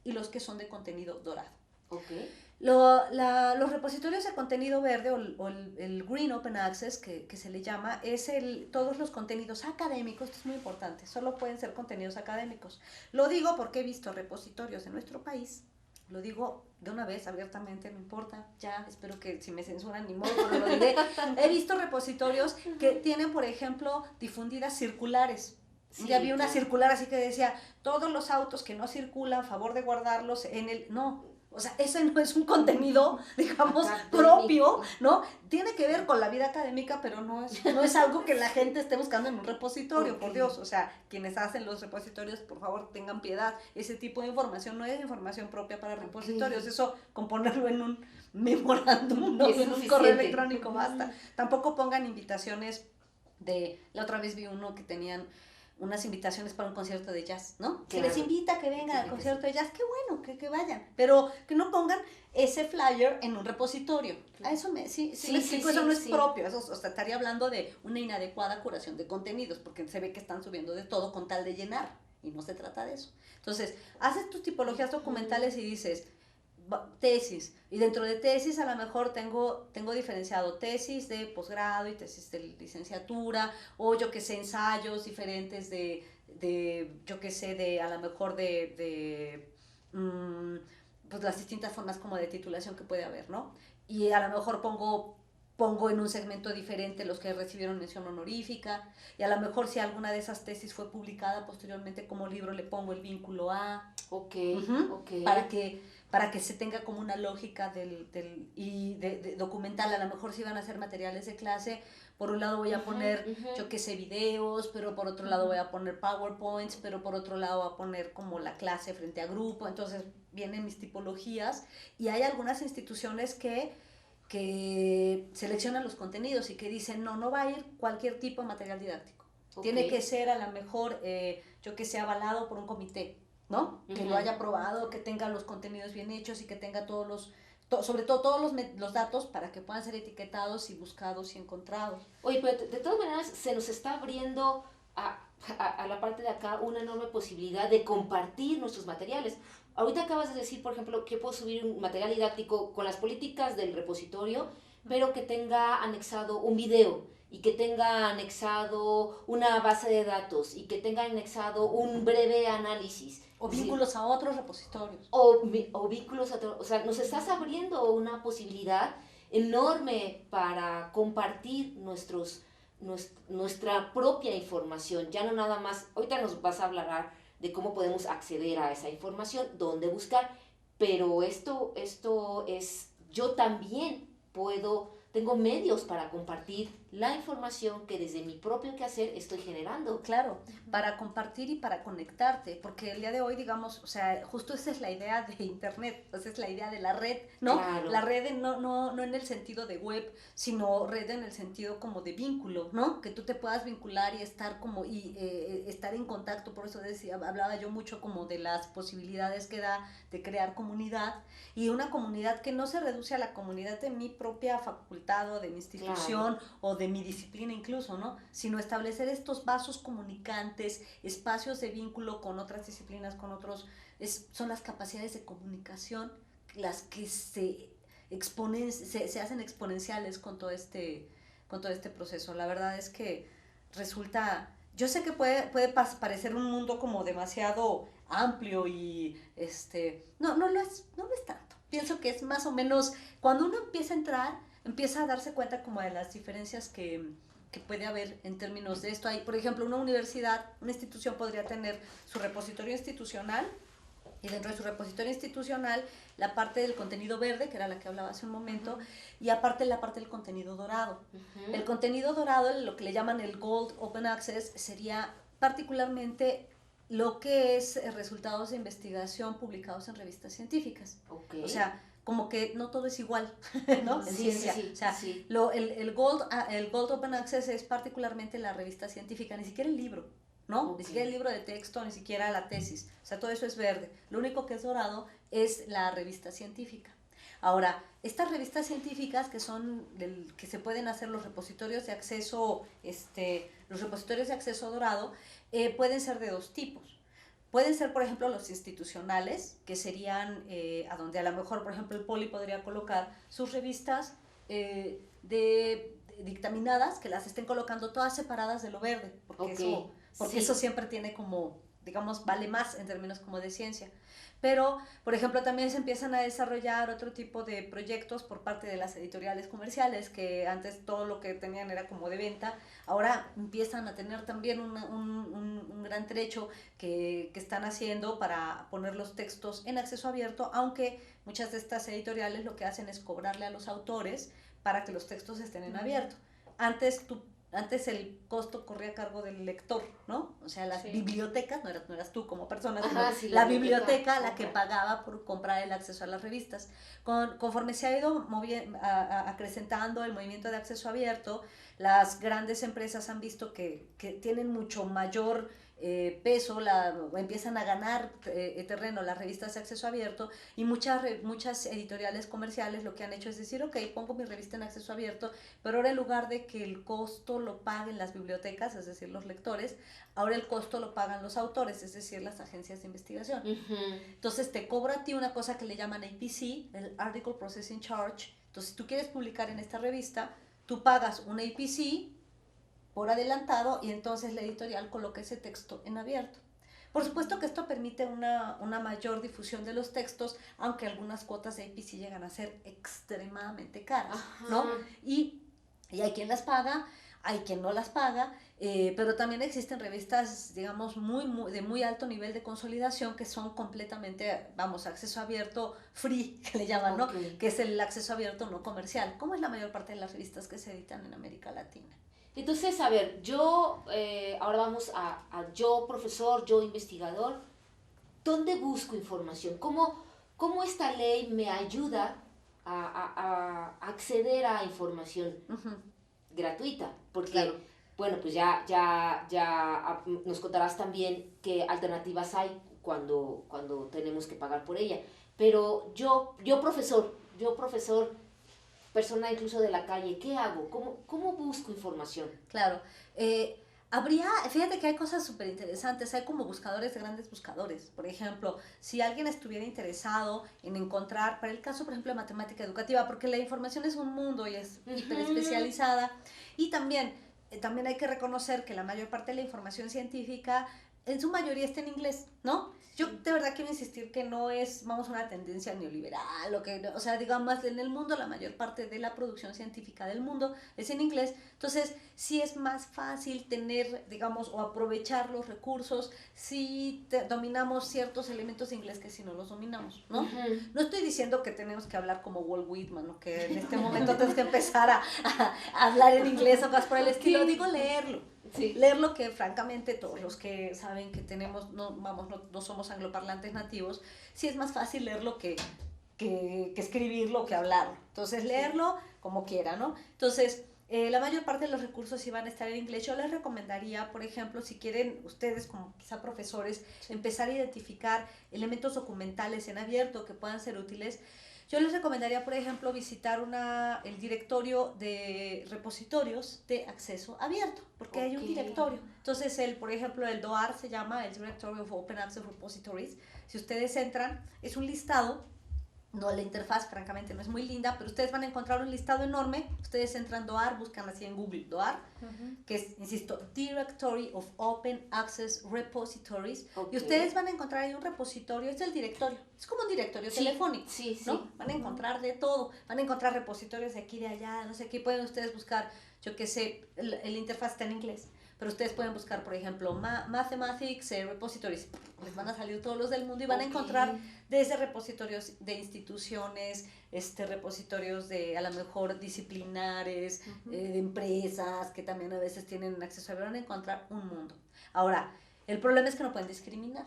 y los que son de contenido dorado. Okay. Los repositorios de contenido verde o el Green Open Access, que se le llama, es todos los contenidos académicos. Esto es muy importante, solo pueden ser contenidos académicos. Lo digo porque he visto repositorios de nuestro país, lo digo de una vez, abiertamente, no importa, ya, espero que si me censuran ni modo, pero lo diré. He visto repositorios que tienen, por ejemplo, difundidas circulares. Sí, ya vi una circular así que decía, todos los autos que no circulan, favor de guardarlos en el... No, o sea, ese no es un contenido, digamos, propio, ¿no? Tiene que ver con la vida académica, pero no es algo que la gente esté buscando en un repositorio, por Dios. O sea, quienes hacen los repositorios, por favor, tengan piedad. Ese tipo de información no es información propia para repositorios. Eso, con ponerlo en un memorándum, no en un correo electrónico, basta. Tampoco pongan invitaciones la otra vez vi uno que tenían unas invitaciones para un concierto de jazz, ¿no? Claro. Se les invita a que vengan al concierto de jazz, qué bueno, que vayan, pero que no pongan ese flyer en un repositorio. A eso eso no es propio, eso, o sea, estaría hablando de una inadecuada curación de contenidos, porque se ve que están subiendo de todo con tal de llenar, y no se trata de eso. Entonces, haces tus tipologías documentales y dices, tesis, y dentro de tesis a lo mejor tengo diferenciado tesis de posgrado y tesis de licenciatura, o yo que sé, ensayos diferentes yo que sé, a lo mejor pues las distintas formas como de titulación que puede haber, ¿no? Y a lo mejor pongo en un segmento diferente los que recibieron mención honorífica, y a lo mejor si alguna de esas tesis fue publicada posteriormente como libro, le pongo el vínculo a... Okay. Para que se tenga como una lógica documental. A lo mejor si van a hacer materiales de clase, por un lado voy a poner, yo que sé, videos, pero por otro lado voy a poner PowerPoints, pero por otro lado voy a poner como la clase frente a grupo. Entonces vienen mis tipologías, y hay algunas instituciones que seleccionan los contenidos y que dicen, no va a ir cualquier tipo de material didáctico. Tiene que ser a lo mejor, yo que sé, avalado por un comité, ¿no? Que lo haya aprobado, que tenga los contenidos bien hechos y que tenga sobre todo todos los datos para que puedan ser etiquetados y buscados y encontrados. Oye, pero de todas maneras se nos está abriendo a la parte de acá una enorme posibilidad de compartir nuestros materiales. Ahorita acabas de decir, por ejemplo, que puedo subir un material didáctico con las políticas del repositorio, pero que tenga anexado un video, y que tenga anexado una base de datos, y que tenga anexado un breve análisis. O vínculos a otros repositorios. O vínculos a otros. O sea, nos estás abriendo una posibilidad enorme para compartir nuestra propia información. Ya no nada más, ahorita nos vas a hablar de cómo podemos acceder a esa información, dónde buscar, pero esto es, yo también puedo tengo medios para compartir la información que desde mi propio quehacer estoy generando. Claro, para compartir y para conectarte, porque el día de hoy, digamos, o sea, justo esa es la idea de Internet, esa es la idea de la red, ¿no? Claro. La red no en el sentido de web, sino red en el sentido como de vínculo, ¿no? Que tú te puedas vincular y estar como, estar en contacto, por eso decía, hablaba yo mucho como de las posibilidades que da de crear comunidad, y una comunidad que no se reduce a la comunidad de mi propia facultad o de mi institución, claro, o de mi disciplina incluso, ¿no? Sino establecer estos vasos comunicantes, espacios de vínculo con otras disciplinas, con otros, son las capacidades de comunicación las que se hacen exponenciales con todo este proceso. La verdad es que resulta, yo sé que puede parecer un mundo como demasiado amplio y no lo es tanto. Pienso que es más o menos, cuando uno empieza a entrar, empieza a darse cuenta como de las diferencias que puede haber en términos de esto. Hay, por ejemplo, una universidad, una institución podría tener su repositorio institucional, y dentro de su repositorio institucional la parte del contenido verde, que era la que hablaba hace un momento, y aparte la parte del contenido dorado. El contenido dorado, lo que le llaman el Gold Open Access, sería particularmente lo que es resultados de investigación publicados en revistas científicas. O sea, como que no todo es igual, ¿no? En ciencia. O sea, el Gold Open Access es particularmente la revista científica, ni siquiera el libro, ¿no? Ni siquiera el libro de texto, ni siquiera la tesis. O sea, todo eso es verde. Lo único que es dorado es la revista científica. Ahora, estas revistas científicas que son que se pueden hacer los repositorios de acceso, los repositorios de acceso dorado, pueden ser de dos tipos. Pueden ser, por ejemplo, los institucionales, que serían a donde a lo mejor, por ejemplo, el Poli podría colocar sus revistas dictaminadas, que las estén colocando todas separadas de lo verde, porque eso siempre tiene como, digamos, vale más en términos como de ciencia. Pero, por ejemplo, también se empiezan a desarrollar otro tipo de proyectos por parte de las editoriales comerciales, que antes todo lo que tenían era como de venta, ahora empiezan a tener también un gran trecho que están haciendo para poner los textos en acceso abierto, aunque muchas de estas editoriales lo que hacen es cobrarle a los autores para que los textos estén en abierto. Antes el costo corría a cargo del lector, ¿no? O sea, las bibliotecas, no eras tú como persona, sino la biblioteca la que pagaba por comprar el acceso a las revistas. Conforme se ha ido acrecentando el movimiento de acceso abierto, las grandes empresas han visto que tienen mucho mayor peso, empiezan a ganar terreno las revistas de acceso abierto, y muchas editoriales comerciales lo que han hecho es decir, ok, pongo mi revista en acceso abierto, pero ahora en lugar de que el costo lo paguen las bibliotecas, es decir, los lectores, ahora el costo lo pagan los autores, es decir, las agencias de investigación. Entonces te cobra a ti una cosa que le llaman APC, el Article Processing Charge. Entonces, si tú quieres publicar en esta revista, tú pagas un APC por adelantado, y entonces la editorial coloca ese texto en abierto. Por supuesto que esto permite una mayor difusión de los textos, aunque algunas cuotas de APC llegan a ser extremadamente caras, ¿no? Y hay quien las paga, hay quien no las paga, pero también existen revistas, digamos, de muy alto nivel de consolidación, que son completamente, acceso abierto free, que le llaman, ¿no? Que es el acceso abierto no comercial, como es la mayor parte de las revistas que se editan en América Latina. Entonces, a ver, yo, ahora vamos a yo profesor, yo investigador, ¿dónde busco información? ¿Cómo esta ley me ayuda a acceder a información gratuita? Porque, bueno, pues ya nos contarás también qué alternativas hay cuando tenemos que pagar por ella. Pero yo profesor, persona incluso de la calle, ¿qué hago? ¿Cómo busco información? Claro, fíjate que hay cosas súper interesantes, hay como buscadores de grandes buscadores. Por ejemplo, si alguien estuviera interesado en encontrar, para el caso, por ejemplo, de matemática educativa, porque la información es un mundo y es hiper especializada, y también hay que reconocer que la mayor parte de la información científica en su mayoría está en inglés, ¿no? Yo de verdad quiero insistir que no es, vamos, una tendencia neoliberal, o sea, digamos, en el mundo la mayor parte de la producción científica del mundo es en inglés, entonces sí es más fácil tener, digamos, o aprovechar los recursos si dominamos ciertos elementos de inglés que si no los dominamos, ¿no? No estoy diciendo que tenemos que hablar como Walt Whitman, o que en este momento tenemos que empezar a hablar en inglés o cosas por el estilo, digo leerlo. Sí. Leerlo, que francamente todos los que saben que tenemos, no somos angloparlantes nativos, sí es más fácil leerlo que escribirlo, que hablarlo. Entonces leerlo como quiera, ¿no? Entonces la mayor parte de los recursos sí van a estar en inglés. Yo les recomendaría, por ejemplo, si quieren ustedes como quizá profesores, empezar a identificar elementos documentales en abierto que puedan ser útiles. Yo les recomendaría, por ejemplo, visitar el directorio de repositorios de acceso abierto, porque hay un directorio. Entonces, por ejemplo, el DOAR se llama el Directory of Open Access Repositories. Si ustedes entran, es un listado. No, la interfaz francamente no es muy linda, pero ustedes van a encontrar un listado enorme. Ustedes entran DOAR, buscan así en Google DOAR, que es, insisto, Directory of Open Access Repositories. Y ustedes van a encontrar ahí un repositorio, es el directorio, es como un directorio telefónico, ¿no? Van a encontrar de todo, van a encontrar repositorios de aquí, de allá, no sé qué, pueden ustedes buscar, yo qué sé, el interfaz está en inglés. Pero ustedes pueden buscar, por ejemplo, Mathematics Repositories. Les van a salir todos los del mundo y van a encontrar desde repositorios de instituciones, repositorios de, a lo mejor, disciplinares, de empresas, que también a veces tienen acceso a ver, van a encontrar un mundo. Ahora, el problema es que no pueden discriminar.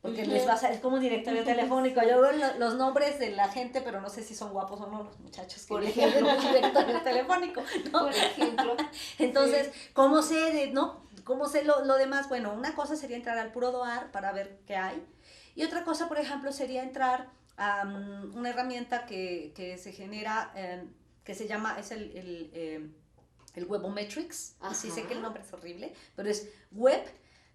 Porque les va a salir como un directorio telefónico. Yo veo los nombres de la gente, pero no sé si son guapos o no los muchachos que tienen un directorio telefónico, ¿no? Por ejemplo. Entonces, ¿cómo sé, no? ¿Cómo sé lo demás? Bueno, una cosa sería entrar al puro DOAR para ver qué hay. Y otra cosa, por ejemplo, sería entrar a una herramienta que se genera, que se llama, es el Webometrics. Así sé que el nombre es horrible, pero es web,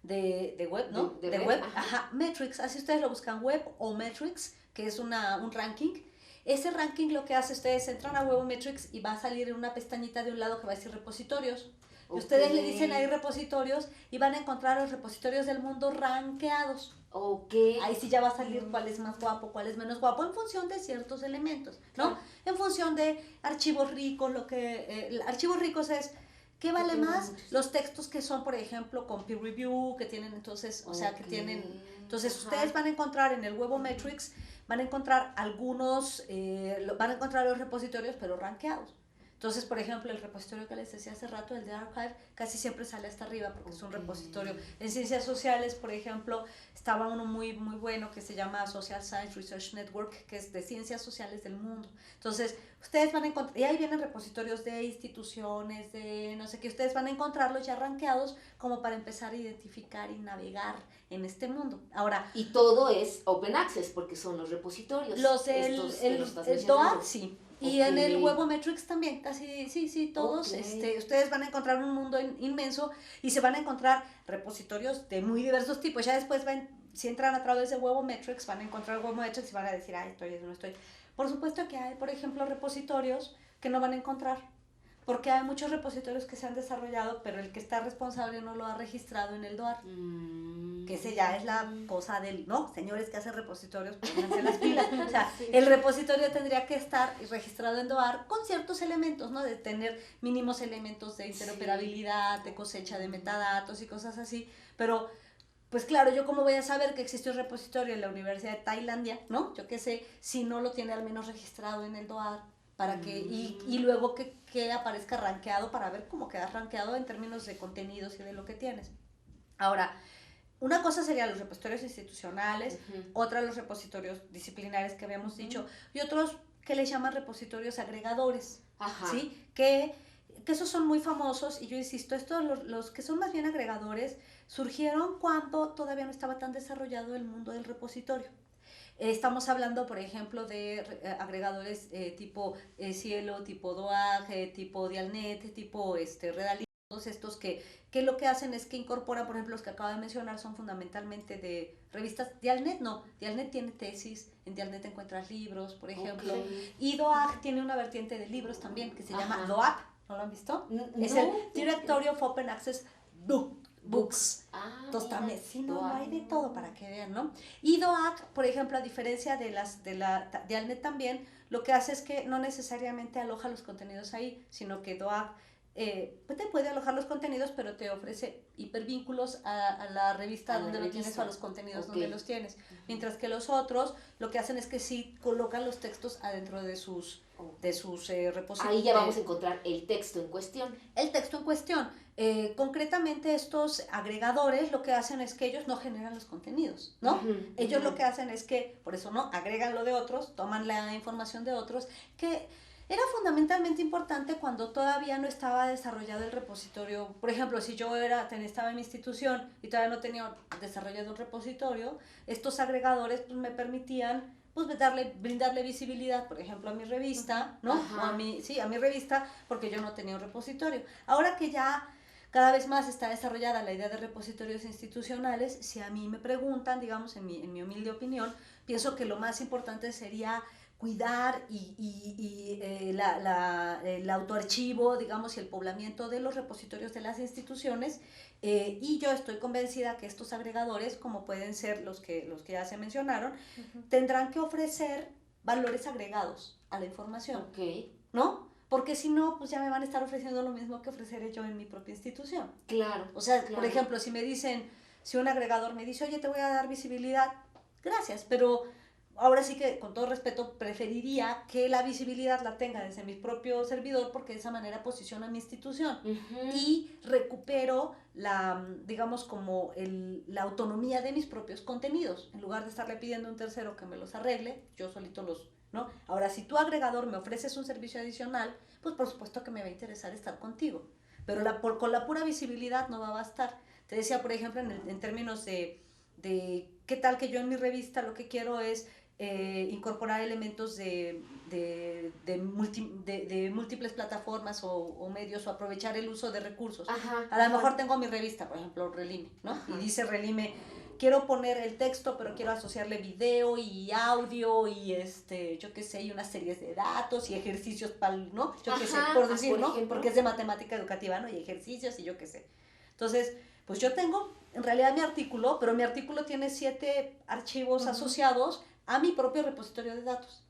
de web, ¿no? De web, metrics, así ustedes lo buscan, web o metrics, que es un ranking. Ese ranking lo que hace, ustedes entran a Webometrics y va a salir en una pestañita de un lado que va a decir repositorios. Y ustedes le dicen ahí repositorios y van a encontrar los repositorios del mundo rankeados. Ahí sí ya va a salir cuál es más guapo, cuál es menos guapo, en función de ciertos elementos, ¿no? En función de archivos ricos, archivos ricos es ¿qué vale más? Los textos que son, por ejemplo, con peer review, que tienen entonces, o sea, que tienen... Entonces, ustedes van a encontrar en el Webometrics, van a encontrar van a encontrar los repositorios, pero rankeados. Entonces, por ejemplo, el repositorio que les decía hace rato, el de Archive, casi siempre sale hasta arriba porque es un repositorio. En ciencias sociales, por ejemplo, estaba uno muy, muy bueno que se llama Social Science Research Network, que es de ciencias sociales del mundo. Entonces, ustedes van a encontrar, y ahí vienen repositorios de instituciones, de no sé qué, ustedes van a encontrarlos ya rankeados como para empezar a identificar y navegar en este mundo. Ahora, y todo es open access porque son los repositorios. El DOAR, sí. Y en el Webometrics también, casi, sí, todos, ustedes van a encontrar un mundo inmenso y se van a encontrar repositorios de muy diversos tipos. Ya después, si entran a través de Webometrics, van a encontrar Webometrics y van a decir, no estoy. Por supuesto que hay, por ejemplo, repositorios que no van a encontrar, porque hay muchos repositorios que se han desarrollado, pero el que está responsable no lo ha registrado en el DOAR. Que ese ya es la cosa del, ¿no? Señores que hacen repositorios, pónganse las pilas. O sea, el repositorio tendría que estar registrado en DOAR con ciertos elementos, ¿no? De tener mínimos elementos de interoperabilidad, de cosecha de metadatos y cosas así. Pero, pues claro, yo cómo voy a saber que existe un repositorio en la Universidad de Tailandia, ¿no? Yo qué sé, si no lo tiene al menos registrado en el DOAR. Para que, y luego que aparezca rankeado para ver cómo queda rankeado en términos de contenidos y de lo que tienes. Ahora, una cosa serían los repositorios institucionales, otra los repositorios disciplinares que habíamos dicho, y otros que les llaman repositorios agregadores, ¿sí? Que esos son muy famosos, y yo insisto, los que son más bien agregadores surgieron cuando todavía no estaba tan desarrollado el mundo del repositorio. Estamos hablando, por ejemplo, de agregadores tipo Cielo, tipo DOAG, tipo Dialnet, tipo Redalí, todos estos que lo que hacen es que incorporan, por ejemplo, los que acabo de mencionar son fundamentalmente de revistas. Dialnet tiene tesis, en Dialnet encuentras libros, por ejemplo, y DOAG tiene una vertiente de libros también que se llama DOAP, ¿no lo han visto? Es el Directory of Open Access Books. Entonces también, sí, no, hay de todo para que vean, ¿no? Y DOAC, por ejemplo, a diferencia de Alnet también, lo que hace es que no necesariamente aloja los contenidos ahí, sino que DOAC pues te puede alojar los contenidos, pero te ofrece hipervínculos a la revista donde lo tienes o a los contenidos donde los tienes. Mientras que los otros lo que hacen es que sí colocan los textos adentro de sus repositorios. Ahí ya vamos a encontrar el texto en cuestión. El texto en cuestión. Concretamente estos agregadores lo que hacen es que ellos no generan los contenidos, ¿no? Ellos lo que hacen es que, por eso no, agregan lo de otros, toman la información de otros, que era fundamentalmente importante cuando todavía no estaba desarrollado el repositorio. Por ejemplo, si yo estaba en mi institución y todavía no tenía desarrollado un repositorio, estos agregadores pues, me permitían pues brindarle visibilidad, por ejemplo, a mi revista, ¿no? O a mi revista, porque yo no tenía un repositorio. Ahora que ya cada vez más está desarrollada la idea de repositorios institucionales, si a mí me preguntan, digamos, en mi humilde opinión, pienso que lo más importante sería cuidar el autoarchivo, digamos, y el poblamiento de los repositorios de las instituciones, y yo estoy convencida que estos agregadores, como pueden ser los que ya se mencionaron, tendrán que ofrecer valores agregados a la información, ¿no? Porque si no, pues ya me van a estar ofreciendo lo mismo que ofreceré yo en mi propia institución. Claro. O sea, por ejemplo, si un agregador me dice, oye, te voy a dar visibilidad, gracias, pero ahora sí que, con todo respeto, preferiría que la visibilidad la tenga desde mi propio servidor, porque de esa manera posiciona mi institución y recupero digamos, como la autonomía de mis propios contenidos, en lugar de estarle pidiendo a un tercero que me los arregle, yo solito ¿no? Ahora, si tu agregador me ofreces un servicio adicional, pues por supuesto que me va a interesar estar contigo, pero con la pura visibilidad no va a bastar. Te decía, por ejemplo, en términos de qué tal que yo en mi revista lo que quiero es incorporar elementos de múltiples plataformas o medios, o aprovechar el uso de recursos. A lo mejor tengo mi revista, por ejemplo, Relime, ¿no? Y dice Relime, quiero poner el texto, pero quiero asociarle video y audio y yo qué sé, y unas series de datos y ejercicios ¿no? Yo qué sé, por decir, ¿no? Porque es de matemática educativa, ¿no? Y ejercicios y yo qué sé. Entonces, pues yo tengo en realidad mi artículo, pero mi artículo tiene 7 archivos asociados a mi propio repositorio de datos.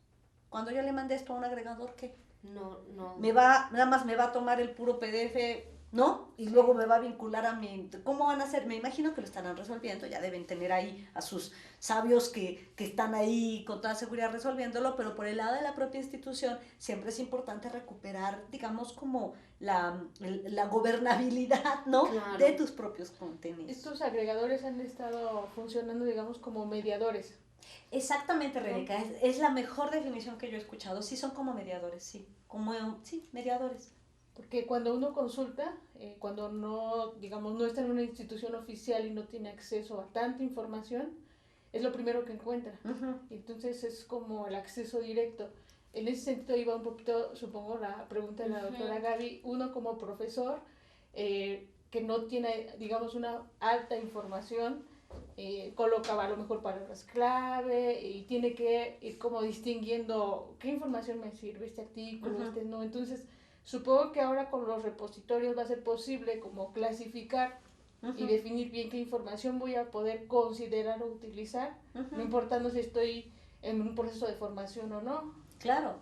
Cuando yo le mandé esto a un agregador, ¿qué? No. Nada más me va a tomar el puro PDF, ¿no? Y luego me va a vincular a mi... ¿Cómo van a hacer? Me imagino que lo estarán resolviendo, ya deben tener ahí a sus sabios que están ahí con toda seguridad resolviéndolo, pero por el lado de la propia institución siempre es importante recuperar, digamos, como la gobernabilidad, ¿no? Claro. De tus propios contenidos. Estos agregadores han estado funcionando, digamos, como mediadores. Exactamente, Rebeca, es la mejor definición que yo he escuchado. Sí, son como mediadores, sí, mediadores. Porque cuando uno consulta, cuando no, digamos, no está en una institución oficial y no tiene acceso a tanta información, es lo primero que encuentra. Entonces es como el acceso directo. En ese sentido iba un poquito, supongo, la pregunta de la doctora Gaby. Uno como profesor que no tiene, digamos, una alta información, colocaba a lo mejor palabras clave y tiene que ir como distinguiendo qué información me sirve este artículo, no. Entonces, supongo que ahora con los repositorios va a ser posible como clasificar y definir bien qué información voy a poder considerar o utilizar, no importando si estoy en un proceso de formación o no. Claro.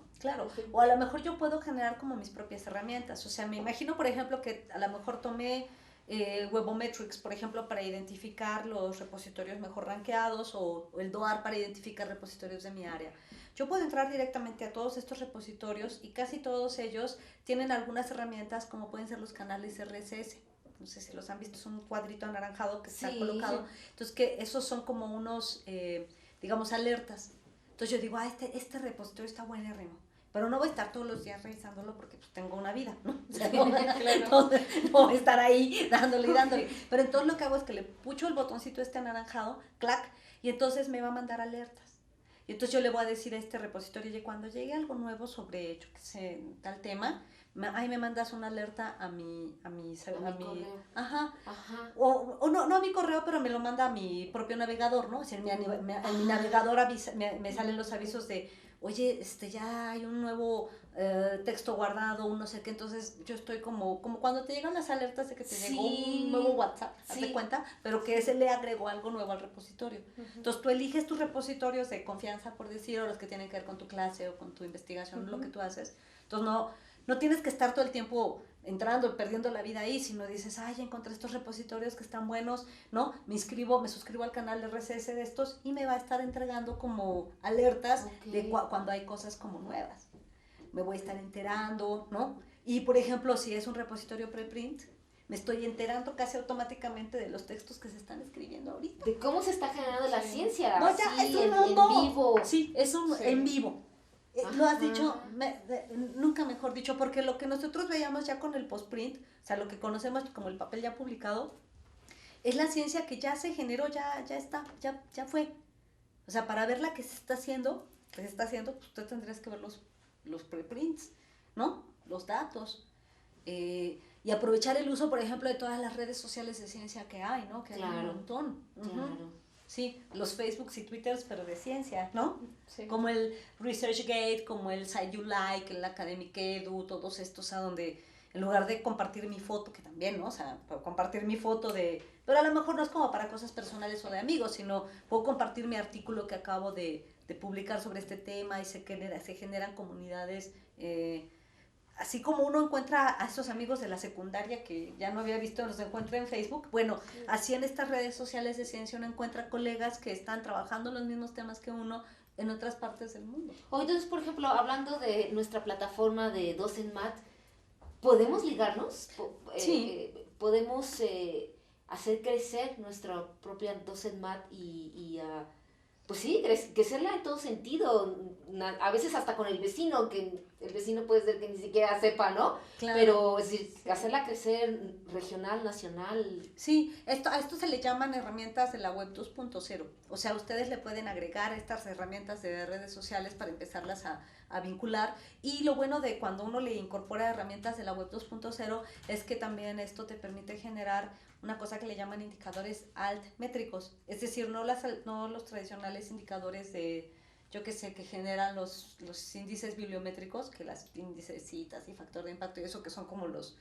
O a lo mejor yo puedo generar como mis propias herramientas. O sea, me imagino, por ejemplo, que a lo mejor tomé Webometrics, por ejemplo, para identificar los repositorios mejor rankeados, o el DOAR para identificar repositorios de mi área. Yo puedo entrar directamente a todos estos repositorios y casi todos ellos tienen algunas herramientas, como pueden ser los canales RSS. No sé si los han visto, es un cuadrito anaranjado que está colocado. Entonces, que esos son como unos, digamos, alertas. Entonces yo digo, este repositorio está buenérrimo, pero no voy a estar todos los días revisándolo porque pues, tengo una vida, ¿no? O sea, no voy a estar ahí dándole. Pero entonces lo que hago es que le pucho el botoncito anaranjado, clac, y entonces me va a mandar alertas. Y entonces yo le voy a decir a este repositorio, oye, cuando llegue algo nuevo sobre tal tema, ahí me mandas una alerta a mi correo. O no a mi correo, pero me lo manda a mi propio navegador, ¿no? O sea, en mi navegador me salen los avisos de, oye, ya hay un nuevo texto guardado, un no sé qué, entonces yo estoy como cuando te llegan las alertas de que te Sí. llegó un nuevo WhatsApp, hazte Sí. cuenta, pero que ese le agregó algo nuevo al repositorio. Entonces tú eliges tus repositorios de confianza, por decir, o los que tienen que ver con tu clase o con tu investigación, lo que tú haces. Entonces no tienes que estar todo el tiempo entrando, perdiendo la vida ahí, sino dices, ay, ya encontré estos repositorios que están buenos, ¿no? Me suscribo al canal de RSS de estos y me va a estar entregando como alertas de cuando hay cosas como nuevas. Me voy a estar enterando, ¿no? Y, por ejemplo, si es un repositorio preprint, me estoy enterando casi automáticamente de los textos que se están escribiendo ahorita. De cómo se está generando la ciencia. No, ya, sí, es un en mundo. vivo. Sí, es un en vivo. Lo has dicho, Ajá. nunca mejor dicho, porque lo que nosotros veíamos ya con el postprint, o sea, lo que conocemos como el papel ya publicado, es la ciencia que ya se generó, ya está, ya fue. O sea, para ver la que se está haciendo, pues usted tendrías que ver los preprints, ¿no? Los datos. Y aprovechar el uso, por ejemplo, de todas las redes sociales de ciencia que hay, ¿no? Que hay un montón. Claro. Sí, los Facebooks y Twitters, pero de ciencia, ¿no? Sí. Como el ResearchGate, como el SciUlike, el Academic Edu, todos estos a donde en lugar de compartir mi foto, que también, ¿no? O sea, puedo compartir mi foto pero a lo mejor no es como para cosas personales o de amigos, sino puedo compartir mi artículo que acabo de publicar sobre este tema y se generan comunidades, así como uno encuentra a esos amigos de la secundaria que ya no había visto, los encuentra en Facebook, bueno, así en estas redes sociales de ciencia uno encuentra colegas que están trabajando los mismos temas que uno en otras partes del mundo. Entonces, por ejemplo, hablando de nuestra plataforma de DocenMat, ¿podemos ligarnos? Sí. ¿Podemos hacer crecer nuestra propia DocenMat y pues sí, crecerla en todo sentido? A veces hasta con el vecino, que el vecino puede ser que ni siquiera sepa, ¿no? Claro. Pero es decir, hacerla crecer regional, nacional. Sí, a esto se le llaman herramientas de la web 2.0. O sea, ustedes le pueden agregar estas herramientas de redes sociales para empezarlas a vincular. Y lo bueno de cuando uno le incorpora herramientas de la web 2.0 es que también esto te permite generar una cosa que le llaman indicadores altmétricos. Es decir, no los tradicionales indicadores de, yo que sé, que generan los índices bibliométricos, que las índices citas y factor de impacto y eso que son como los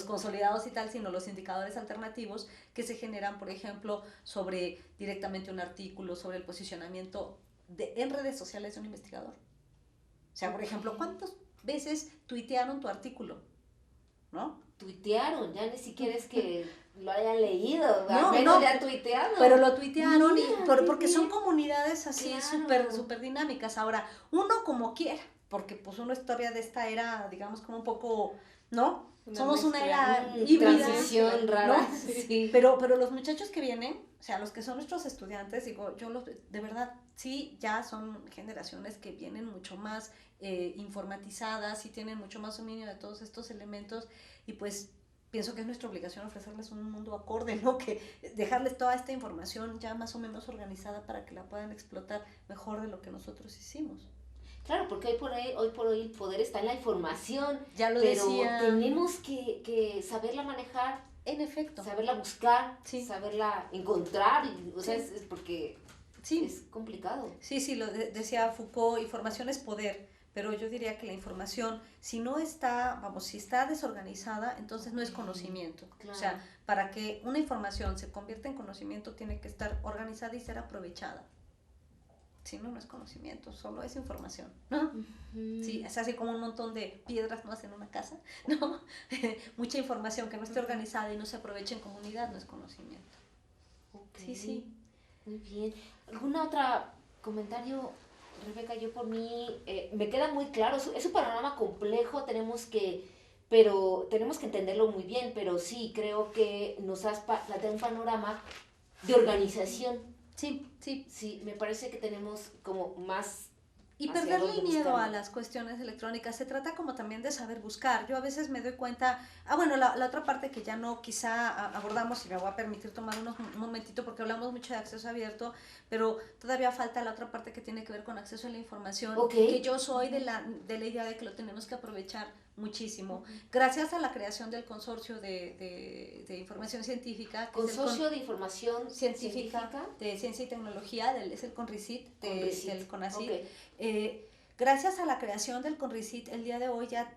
consolidados y tal, sino los indicadores alternativos que se generan, por ejemplo, sobre directamente un artículo, sobre el posicionamiento en redes sociales de un investigador. O sea, por ejemplo, ¿cuántas veces tuitearon tu artículo? ¿No? Tuitearon, ya ni siquiera es que lo hayan leído, no, al menos no, ya tuitearon. Pero lo tuitearon. Mira, porque son comunidades así claro. súper dinámicas. Ahora, uno como quiera, porque pues uno es todavía de esta era, digamos, como un poco, ¿no? Somos una era híbrida. Transición rara. ¿No? Sí. Pero los muchachos que vienen, o sea, los que son nuestros estudiantes, digo, de verdad, sí, ya son generaciones que vienen mucho más informatizadas y tienen mucho más dominio de todos estos elementos y pues pienso que es nuestra obligación ofrecerles un mundo acorde, ¿no? Que dejarles toda esta información ya más o menos organizada para que la puedan explotar mejor de lo que nosotros hicimos. Claro, porque hoy por hoy el poder está en la información, ya lo pero decía. tenemos que saberla manejar, en efecto, saberla buscar, sí. saberla encontrar, o sea, sí. es porque sí. es complicado. Sí, lo decía Foucault, información es poder, pero yo diría que la información, si está desorganizada, entonces no es conocimiento. Claro. O sea, para que una información se convierta en conocimiento tiene que estar organizada y ser aprovechada. Si no, no es conocimiento, solo es información, ¿no? Sí, es así como un montón de piedras no hacen una casa, ¿no? Mucha información que no esté organizada y no se aproveche en comunidad no es conocimiento. Okay. Sí. Muy bien. ¿Alguna otra comentario, Rebeca? Yo por mí, me queda muy claro, es un panorama complejo, tenemos que entenderlo muy bien, pero sí, creo que nos has planteado un panorama de organización. Sí, me parece que tenemos como más... Y perderle miedo a las cuestiones electrónicas, se trata como también de saber buscar. Yo a veces me doy cuenta, la otra parte que ya no quizá abordamos, y me voy a permitir tomar un momentito porque hablamos mucho de acceso abierto, pero todavía falta la otra parte que tiene que ver con acceso a la información, que yo soy de la idea de que lo tenemos que aprovechar muchísimo. Gracias a la creación del consorcio de información científica. Consorcio de información científica de ciencia y tecnología, es el CONRICIT, del CONACYT. Gracias a la creación del CONRICIT, el día de hoy ya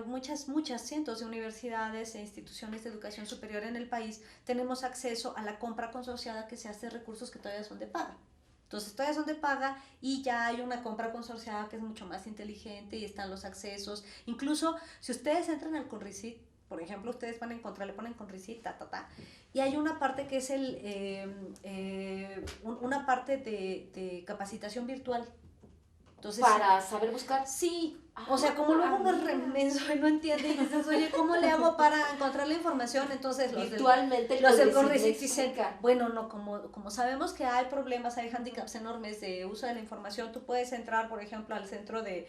muchas cientos de universidades e instituciones de educación superior en el país tenemos acceso a la compra consorciada que se hace de recursos que todavía son de paga. Entonces todavía son de paga y ya hay una compra consorciada que es mucho más inteligente y están los accesos. Incluso si ustedes entran al CONRICIT, por ejemplo, ustedes van a encontrar, le ponen CONRICIT, y hay una parte que es una parte de capacitación virtual. Entonces, para saber buscar. Sí, o sea, como luego uno es remenso y no entiende y dices, oye, ¿cómo le hago para encontrar la información? Entonces virtualmente los del CONRICIT dicen, bueno, no, como sabemos que hay problemas, hay handicaps enormes de uso de la información, tú puedes entrar, por ejemplo, al centro de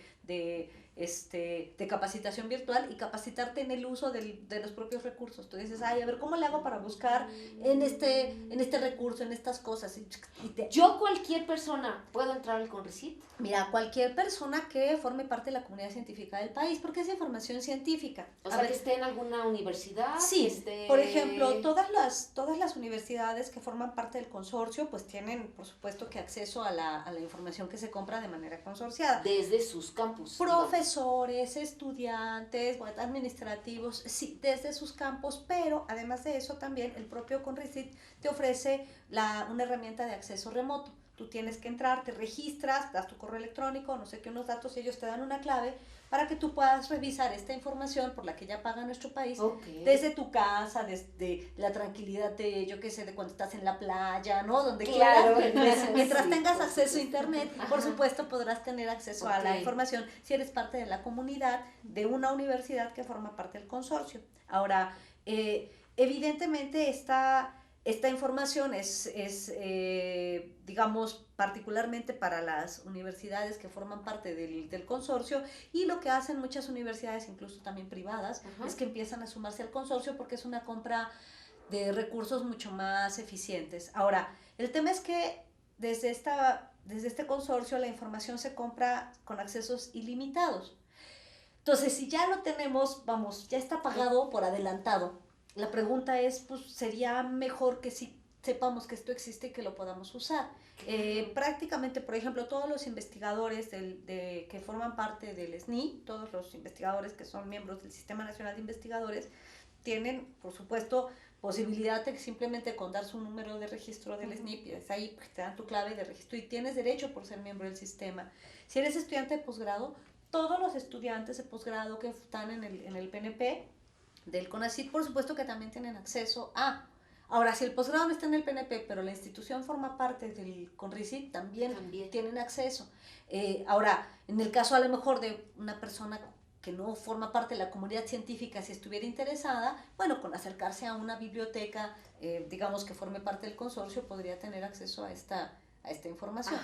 capacitación virtual y capacitarte en el uso de los propios recursos. Tú dices, ay, a ver, ¿cómo le hago para buscar en este recurso, en estas cosas? ¿Yo, cualquier persona, puedo entrar al CONRICIT? Mira, cualquier persona que forme parte de la comunidad científica del país, porque es información científica. O sea, que esté en alguna universidad. Sí, por ejemplo, todas las universidades que forman parte del consorcio, pues tienen, por supuesto, que acceso a la información que se compra de manera consorciada. Desde sus campus. Profesores, estudiantes, administrativos, sí, desde sus campos, pero además de eso también el propio CONRICIT te ofrece una herramienta de acceso remoto. Tú tienes que entrar, te registras, das tu correo electrónico, no sé qué, unos datos, y ellos te dan una clave para que tú puedas revisar esta información por la que ya paga nuestro país, desde tu casa, desde la tranquilidad de, yo qué sé, de cuando estás en la playa, ¿no? Donde quieras, mientras tengas acceso a internet, por supuesto podrás tener acceso a la información si eres parte de la comunidad de una universidad que forma parte del consorcio. Ahora, evidentemente esta información es digamos, particularmente para las universidades que forman parte del consorcio, y lo que hacen muchas universidades, incluso también privadas, es que empiezan a sumarse al consorcio porque es una compra de recursos mucho más eficientes. Ahora, el tema es que desde este consorcio la información se compra con accesos ilimitados. Entonces, si ya lo tenemos, vamos, ya está pagado por adelantado. La pregunta es, pues, ¿sería mejor que si sepamos que esto existe y que lo podamos usar? Prácticamente, por ejemplo, todos los investigadores que forman parte del SNI, todos los investigadores que son miembros del Sistema Nacional de Investigadores, tienen, por supuesto, posibilidad de simplemente con dar su número de registro del SNI, y es ahí, pues, te dan tu clave de registro y tienes derecho por ser miembro del sistema. Si eres estudiante de posgrado, todos los estudiantes de posgrado que están en el PNP, del CONACYT, por supuesto que también tienen acceso a. Ahora, si el posgrado no está en el PNP, pero la institución forma parte del CONRICIT, también tienen acceso. Ahora, en el caso a lo mejor de una persona que no forma parte de la comunidad científica, si estuviera interesada, bueno, con acercarse a una biblioteca, digamos, que forme parte del consorcio, podría tener acceso a esta información.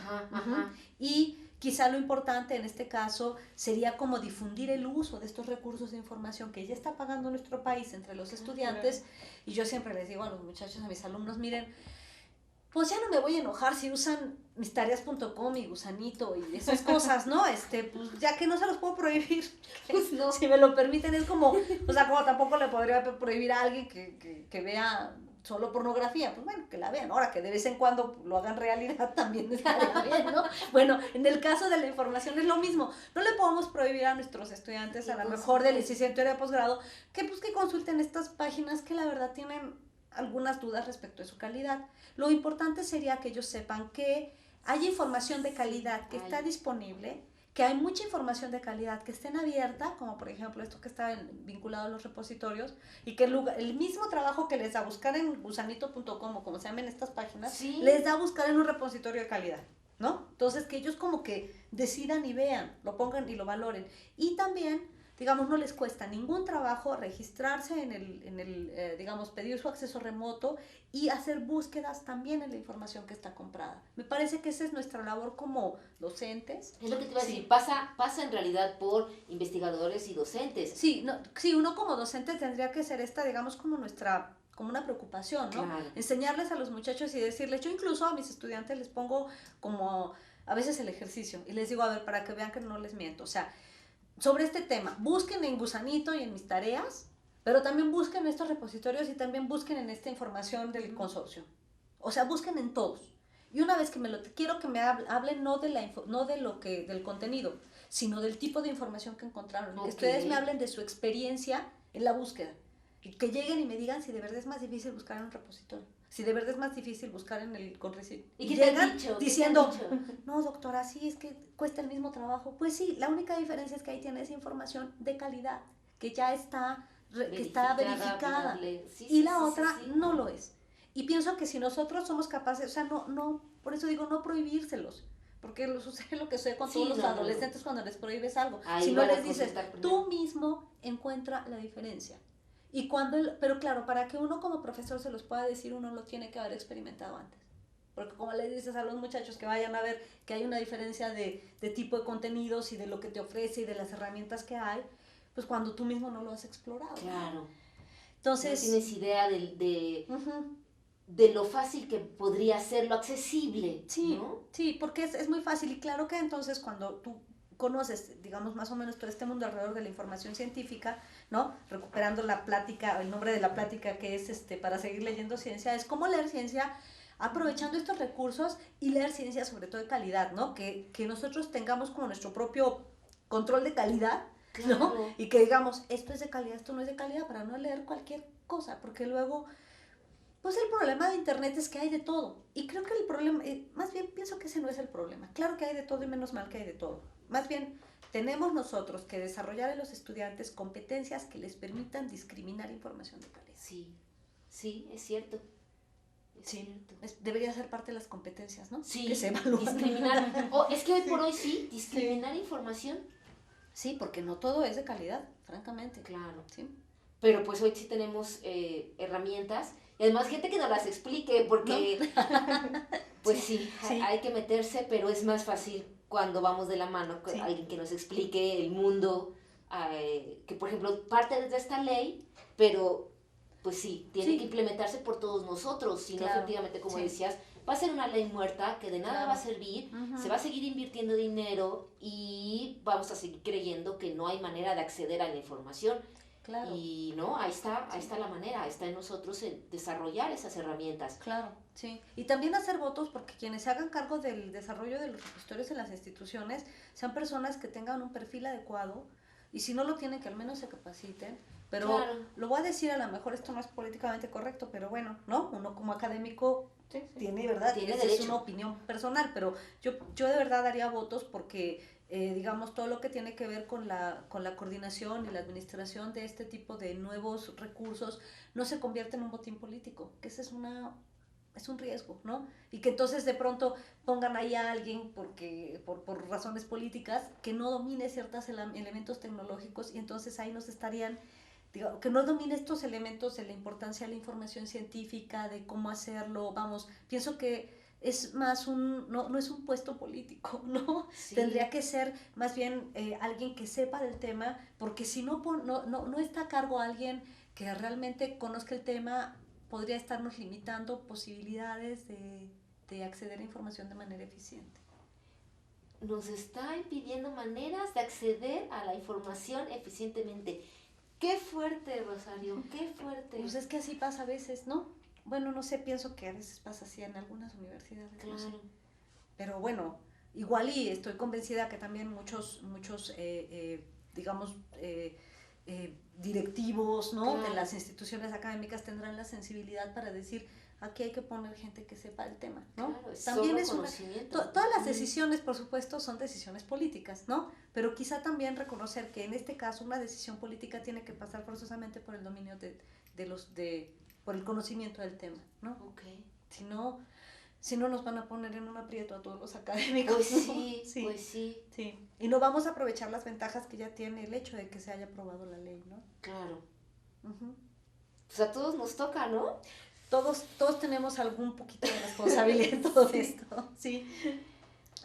Y quizá lo importante en este caso sería como difundir el uso de estos recursos de información que ya está pagando nuestro país entre los estudiantes. Y yo siempre les digo a los muchachos, a mis alumnos, miren, pues ya no me voy a enojar si usan mistareas.com y Gusanito y esas cosas, ¿no? Pues ya que no se los puedo prohibir, pues no. Si me lo permiten, es como, o sea, como tampoco le podría prohibir a alguien que vea solo pornografía, pues bueno, que la vean. Ahora, que de vez en cuando lo hagan realidad también estaría bien, ¿no? Bueno, en el caso de la información es lo mismo. No le podemos prohibir a nuestros estudiantes, a lo mejor de licenciatura de posgrado, que consulten estas páginas que la verdad tienen algunas dudas respecto de su calidad. Lo importante sería que ellos sepan que hay información de calidad que está disponible, que hay mucha información de calidad que esté abierta, como por ejemplo esto que está vinculado a los repositorios, y que el mismo trabajo que les da buscar en gusanito.com o como se llaman estas páginas, les da buscar en un repositorio de calidad, ¿no? Entonces que ellos como que decidan y vean, lo pongan y lo valoren. Y también, digamos, no les cuesta ningún trabajo registrarse en el digamos, pedir su acceso remoto y hacer búsquedas también en la información que está comprada. Me parece que esa es nuestra labor como docentes. Es lo que te iba a decir, pasa en realidad por investigadores y docentes. Sí, uno como docente tendría que ser digamos, como una preocupación, ¿no? Claro. Enseñarles a los muchachos y decirles, yo incluso a mis estudiantes les pongo como a veces el ejercicio y les digo, a ver, para que vean que no les miento, o sea, sobre este tema, busquen en Gusanito y en mis tareas, pero también busquen en estos repositorios y también busquen en esta información del consorcio. O sea, busquen en todos. Y una vez que quiero que me hablen no del contenido, sino del tipo de información que encontraron. Ok. Que ustedes me hablen de su experiencia en la búsqueda. Y que lleguen y me digan si de verdad es más difícil buscar en un repositorio, si de verdad es más difícil buscar en el Conrecit. ¿Y qué te han llegan dicho? diciendo, ¿Qué te han dicho? no, doctora, sí, es que cuesta el mismo trabajo. Pues sí, la única diferencia es que ahí tienes información de calidad, que ya está, que está verificada. Sí, Y sí, la sí, otra sí. no lo es. Y pienso que si nosotros somos capaces, o sea, por eso digo, no prohibírselos. Porque sucede lo que sucede con Sí, todos los no, no, adolescentes cuando les prohíbes algo. Ahí Si no van a les dices, consultar primero. tú mismo encuentra la diferencia. Y pero claro, para que uno como profesor se los pueda decir, uno lo tiene que haber experimentado antes. Porque como les dices a los muchachos que vayan a ver que hay una diferencia de tipo de contenidos y de lo que te ofrece y de las herramientas que hay, pues cuando tú mismo no lo has explorado. Claro. Entonces, no tienes idea uh-huh. de lo fácil que podría ser, lo accesible, Sí, ¿no? sí, porque es muy fácil. Y claro que entonces cuando tú conoces, digamos, más o menos todo este mundo alrededor de la información científica, ¿no? Recuperando la plática, el nombre de la plática que es para seguir leyendo ciencia, es cómo leer ciencia aprovechando estos recursos y leer ciencia sobre todo de calidad, ¿no? Que nosotros tengamos como nuestro propio control de calidad, ¿no? Claro. Y que digamos, esto es de calidad, esto no es de calidad, para no leer cualquier cosa, porque luego pues el problema de internet es que hay de todo. Y creo que el problema, más bien pienso que ese no es el problema. Claro que hay de todo y menos mal que hay de todo. Más bien tenemos nosotros que desarrollar en los estudiantes competencias que les permitan discriminar información de calidad. Sí, sí, es cierto. Es Sí, cierto. debería ser parte de las competencias, ¿no? Sí, que se evalúan. discriminar. Es que hoy por hoy sí, discriminar información. Sí, porque no todo es de calidad, francamente. Claro. Sí. Pero pues hoy sí tenemos herramientas y además gente que nos las explique porque pues sí, Sí. hay que meterse, pero es más fácil cuando vamos de la mano con Sí. alguien que nos explique el mundo, que por ejemplo parte de esta ley, pero pues sí, tiene Sí. que implementarse por todos nosotros, si no Claro. efectivamente, como Sí. decías, va a ser una ley muerta que de nada Claro. va a servir, Ujú. se va a seguir invirtiendo dinero y vamos a seguir creyendo que no hay manera de acceder a la información. Claro. Y no, ahí está la manera, está en nosotros el desarrollar esas herramientas. Claro, sí. Y también hacer votos porque quienes se hagan cargo del desarrollo de los repositorios en las instituciones sean personas que tengan un perfil adecuado y si no lo tienen que al menos se capaciten. Pero Claro. lo voy a decir, a lo mejor esto no es políticamente correcto, pero bueno, ¿no? Uno como académico tiene, ¿verdad? Tiene Esa derecho. es una opinión personal, pero yo de verdad daría votos porque digamos, todo lo que tiene que ver con la coordinación y la administración de este tipo de nuevos recursos no se convierte en un botín político, que ese es un riesgo, ¿no? Y que entonces de pronto pongan ahí a alguien por razones políticas que no domine ciertos elementos tecnológicos y entonces ahí nos estarían, digo, que no domine estos elementos de la importancia de la información científica, de cómo hacerlo, vamos, pienso que es más no es un puesto político, ¿no? Sí. Tendría que ser más bien alguien que sepa del tema, porque si no está a cargo alguien que realmente conozca el tema, podría estarnos limitando posibilidades de acceder a información de manera eficiente. Nos está impidiendo maneras de acceder a la información eficientemente. Qué fuerte, Rosario, qué fuerte. Pues es que así pasa a veces, ¿no? Bueno, no sé, pienso que a veces pasa así en algunas universidades. Claro. No sé. Pero bueno, igual y estoy convencida que también muchos digamos, directivos, ¿no? Claro. De las instituciones académicas tendrán la sensibilidad para decir, aquí hay que poner gente que sepa el tema, ¿no? Claro, es también solo es conocimiento. todas las decisiones, por supuesto, son decisiones políticas, ¿no? Pero quizá también reconocer que en este caso una decisión política tiene que pasar forzosamente por el dominio por el conocimiento del tema, ¿no? Okay. Si no nos van a poner en un aprieto a todos los académicos. Pues ¿no? sí, Sí, pues sí. sí. Y no vamos a aprovechar las ventajas que ya tiene el hecho de que se haya aprobado la ley, ¿no? Claro. Uh-huh. Pues a todos nos toca, ¿no? Todos tenemos algún poquito de responsabilidad en todo esto, sí.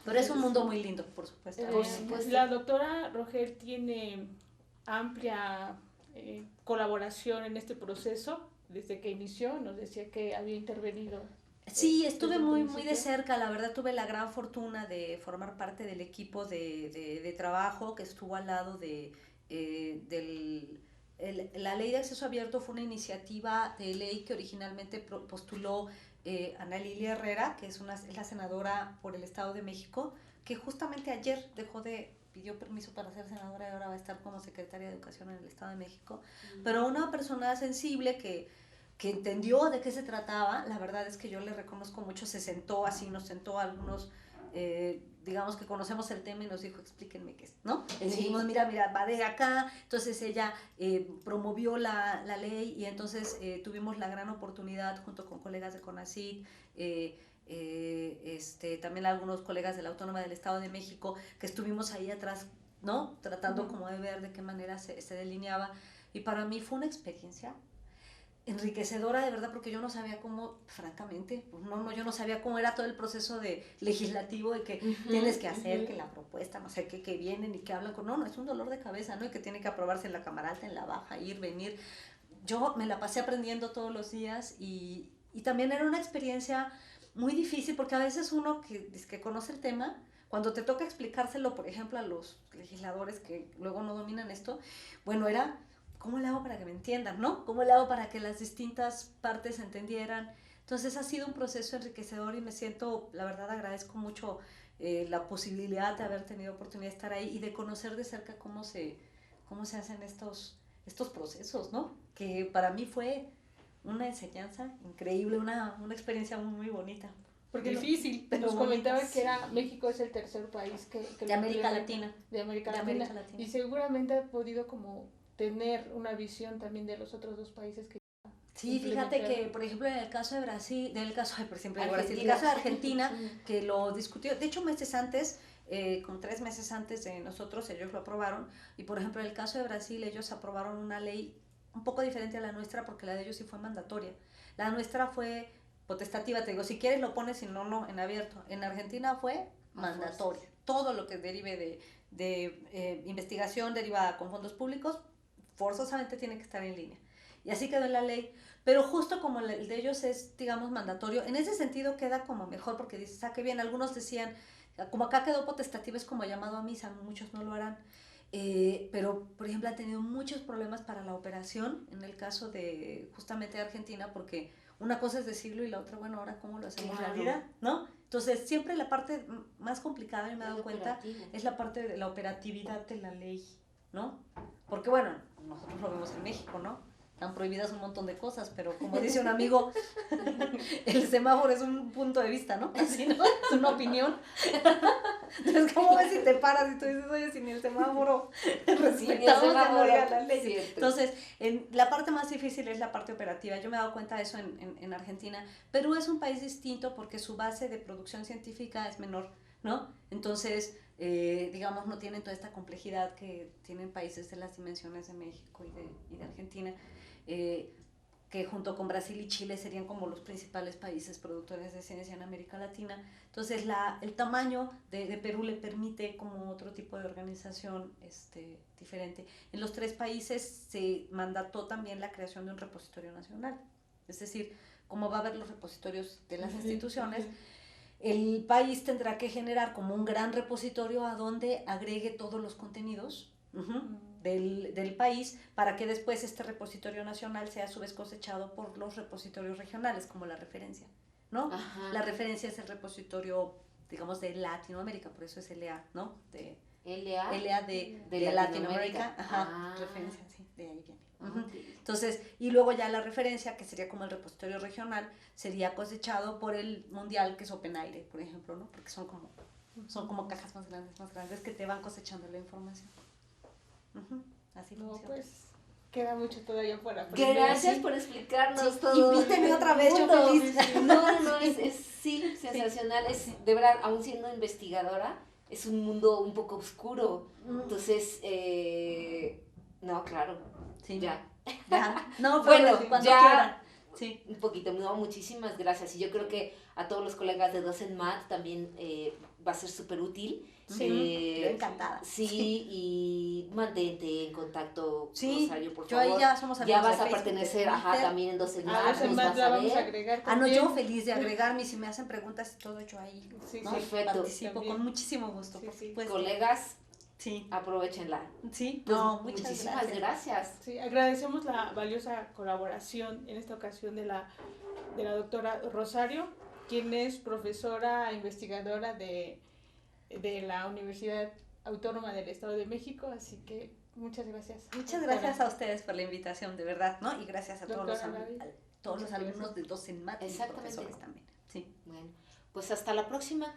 Pero es un mundo muy lindo, por supuesto. Por supuesto. La doctora Rogel tiene amplia colaboración en este proceso desde que inició, nos decía que había intervenido. Sí, estuve desde el muy de principio. cerca, la verdad tuve la gran fortuna de formar parte del equipo de trabajo que estuvo al lado la ley de acceso abierto. Fue una iniciativa de ley que originalmente postuló Ana Lilia Herrera, que es la senadora por el Estado de México, que justamente ayer dejó de pidió permiso para ser senadora y ahora va a estar como secretaria de Educación en el Estado de México, pero una persona sensible que entendió de qué se trataba. La verdad es que yo le reconozco mucho, se sentó así, nos sentó a algunos, digamos que conocemos el tema y nos dijo, explíquenme qué es, ¿no? Y le dijimos, mira, va de acá. Entonces ella promovió la ley y entonces tuvimos la gran oportunidad junto con colegas de CONACYT, también algunos colegas de la Autónoma del Estado de México, que estuvimos ahí atrás, ¿no? Tratando como de ver de qué manera se delineaba. Y para mí fue una experiencia enriquecedora de verdad, porque yo no sabía cómo, francamente, pues yo no sabía cómo era todo el proceso de legislativo, de que tienes que hacer, que la propuesta, no sé qué, que vienen y que hablan con, no, es un dolor de cabeza, ¿no? Y que tiene que aprobarse en la Cámara Alta, en la Baja, ir, venir. Yo me la pasé aprendiendo todos los días y también era una experiencia muy difícil, porque a veces uno que conoce el tema, cuando te toca explicárselo, por ejemplo, a los legisladores que luego no dominan esto, bueno, era ¿cómo le hago para que me entiendan, no? ¿Cómo le hago para que las distintas partes entendieran? Entonces ha sido un proceso enriquecedor y me siento, la verdad agradezco mucho la posibilidad de haber tenido oportunidad de estar ahí y de conocer de cerca cómo se hacen estos procesos, ¿no? Que para mí fue una enseñanza increíble, una experiencia muy, muy bonita. Porque difícil, pero nos comentaba bonita. que era México es el tercer país que de América Latina. de América Latina. Y seguramente ha podido como tener una visión también de los otros dos países que sí, fíjate que, por ejemplo, en el caso de Brasil, por ejemplo, el caso de Argentina, que lo discutió, de hecho, meses antes, como 3 meses antes de nosotros, ellos lo aprobaron, y por ejemplo, en el caso de Brasil, ellos aprobaron una ley un poco diferente a la nuestra, porque la de ellos sí fue mandatoria. La nuestra fue potestativa, te digo, si quieres lo pones, si no, no, en abierto. En Argentina fue mandatoria. Todo lo que derive de investigación derivada con fondos públicos, forzosamente tiene que estar en línea. Y así quedó en la ley. Pero justo como el de ellos es, digamos, mandatorio, en ese sentido queda como mejor, porque dices, qué bien, algunos decían, como acá quedó potestativo, es como llamado a misa, muchos no lo harán. Pero, por ejemplo, han tenido muchos problemas para la operación, en el caso de justamente Argentina, porque una cosa es decirlo y la otra, bueno, ahora cómo lo hacemos realidad, ¿no? Entonces, siempre la parte más complicada, y me he dado cuenta, es la parte de la operatividad de la ley, ¿no? Porque, bueno, nosotros lo vemos en México, ¿no? Están prohibidas un montón de cosas, pero como dice un amigo, el semáforo es un punto de vista, ¿no? Así, ¿no? Es una opinión. Entonces, ¿cómo ves si te paras y tú dices, oye, si ni el semáforo respetamos la ley? Cierto. Entonces, la parte más difícil es la parte operativa. Yo me he dado cuenta de eso en Argentina. Perú es un país distinto porque su base de producción científica es menor, ¿no? Entonces, digamos, no tienen toda esta complejidad que tienen países de las dimensiones de México y de Argentina. Que junto con Brasil y Chile serían como los principales países productores de ciencia en América Latina. Entonces el tamaño de Perú le permite como otro tipo de organización diferente. En los 3 países se mandató también la creación de un repositorio nacional. Es decir, como va a haber los repositorios de las instituciones, el país tendrá que generar como un gran repositorio a donde agregue todos los contenidos del país, para que después este repositorio nacional sea a su vez cosechado por los repositorios regionales, como la referencia, ¿no? Ajá. La referencia es el repositorio, digamos, de Latinoamérica, por eso es LA, ¿no? LA de Latinoamérica. Ajá, referencia, sí, de ahí viene. Okay. Entonces, y luego ya la referencia, que sería como el repositorio regional, sería cosechado por el mundial, que es OpenAIRE, por ejemplo, ¿no? Porque son como cajas más grandes que te van cosechando la información. Así funciona. Pues queda mucho todavía por aprender. Gracias por explicarnos todo. Invíteme otra vez, yo feliz. No, es sensacional. Es, de verdad, aún siendo investigadora, es un mundo un poco oscuro. Entonces, no, claro, sí. Ya. No, bueno, cuando ya quieran. Sí. Un poquito, no, muchísimas gracias. Y yo creo que a todos los colegas de DocentMat también va a ser súper útil. Sí, yo encantada. Sí, y mantente en contacto, sí, Rosario, por yo favor. Ahí ya somos amigos. Ya vas a pertenecer, también en DocentMat. DocentMat la vamos a agregar también. No, yo feliz de agregarme, y si me hacen preguntas y todo, yo ahí ¿no? Perfecto. Participo también. Con muchísimo gusto, por supuesto. Colegas, sí. Aprovechenla. Sí, pues muchísimas gracias. Sí, agradecemos la valiosa colaboración en esta ocasión de la doctora Rosario, quien es profesora e investigadora de la Universidad Autónoma del Estado de México, así que muchas gracias. Muchas gracias a ustedes por la invitación, de verdad, ¿no? Y gracias a todos los alumnos de Docen Mat y Exactamente. profesores también. Sí. Bueno, pues hasta la próxima.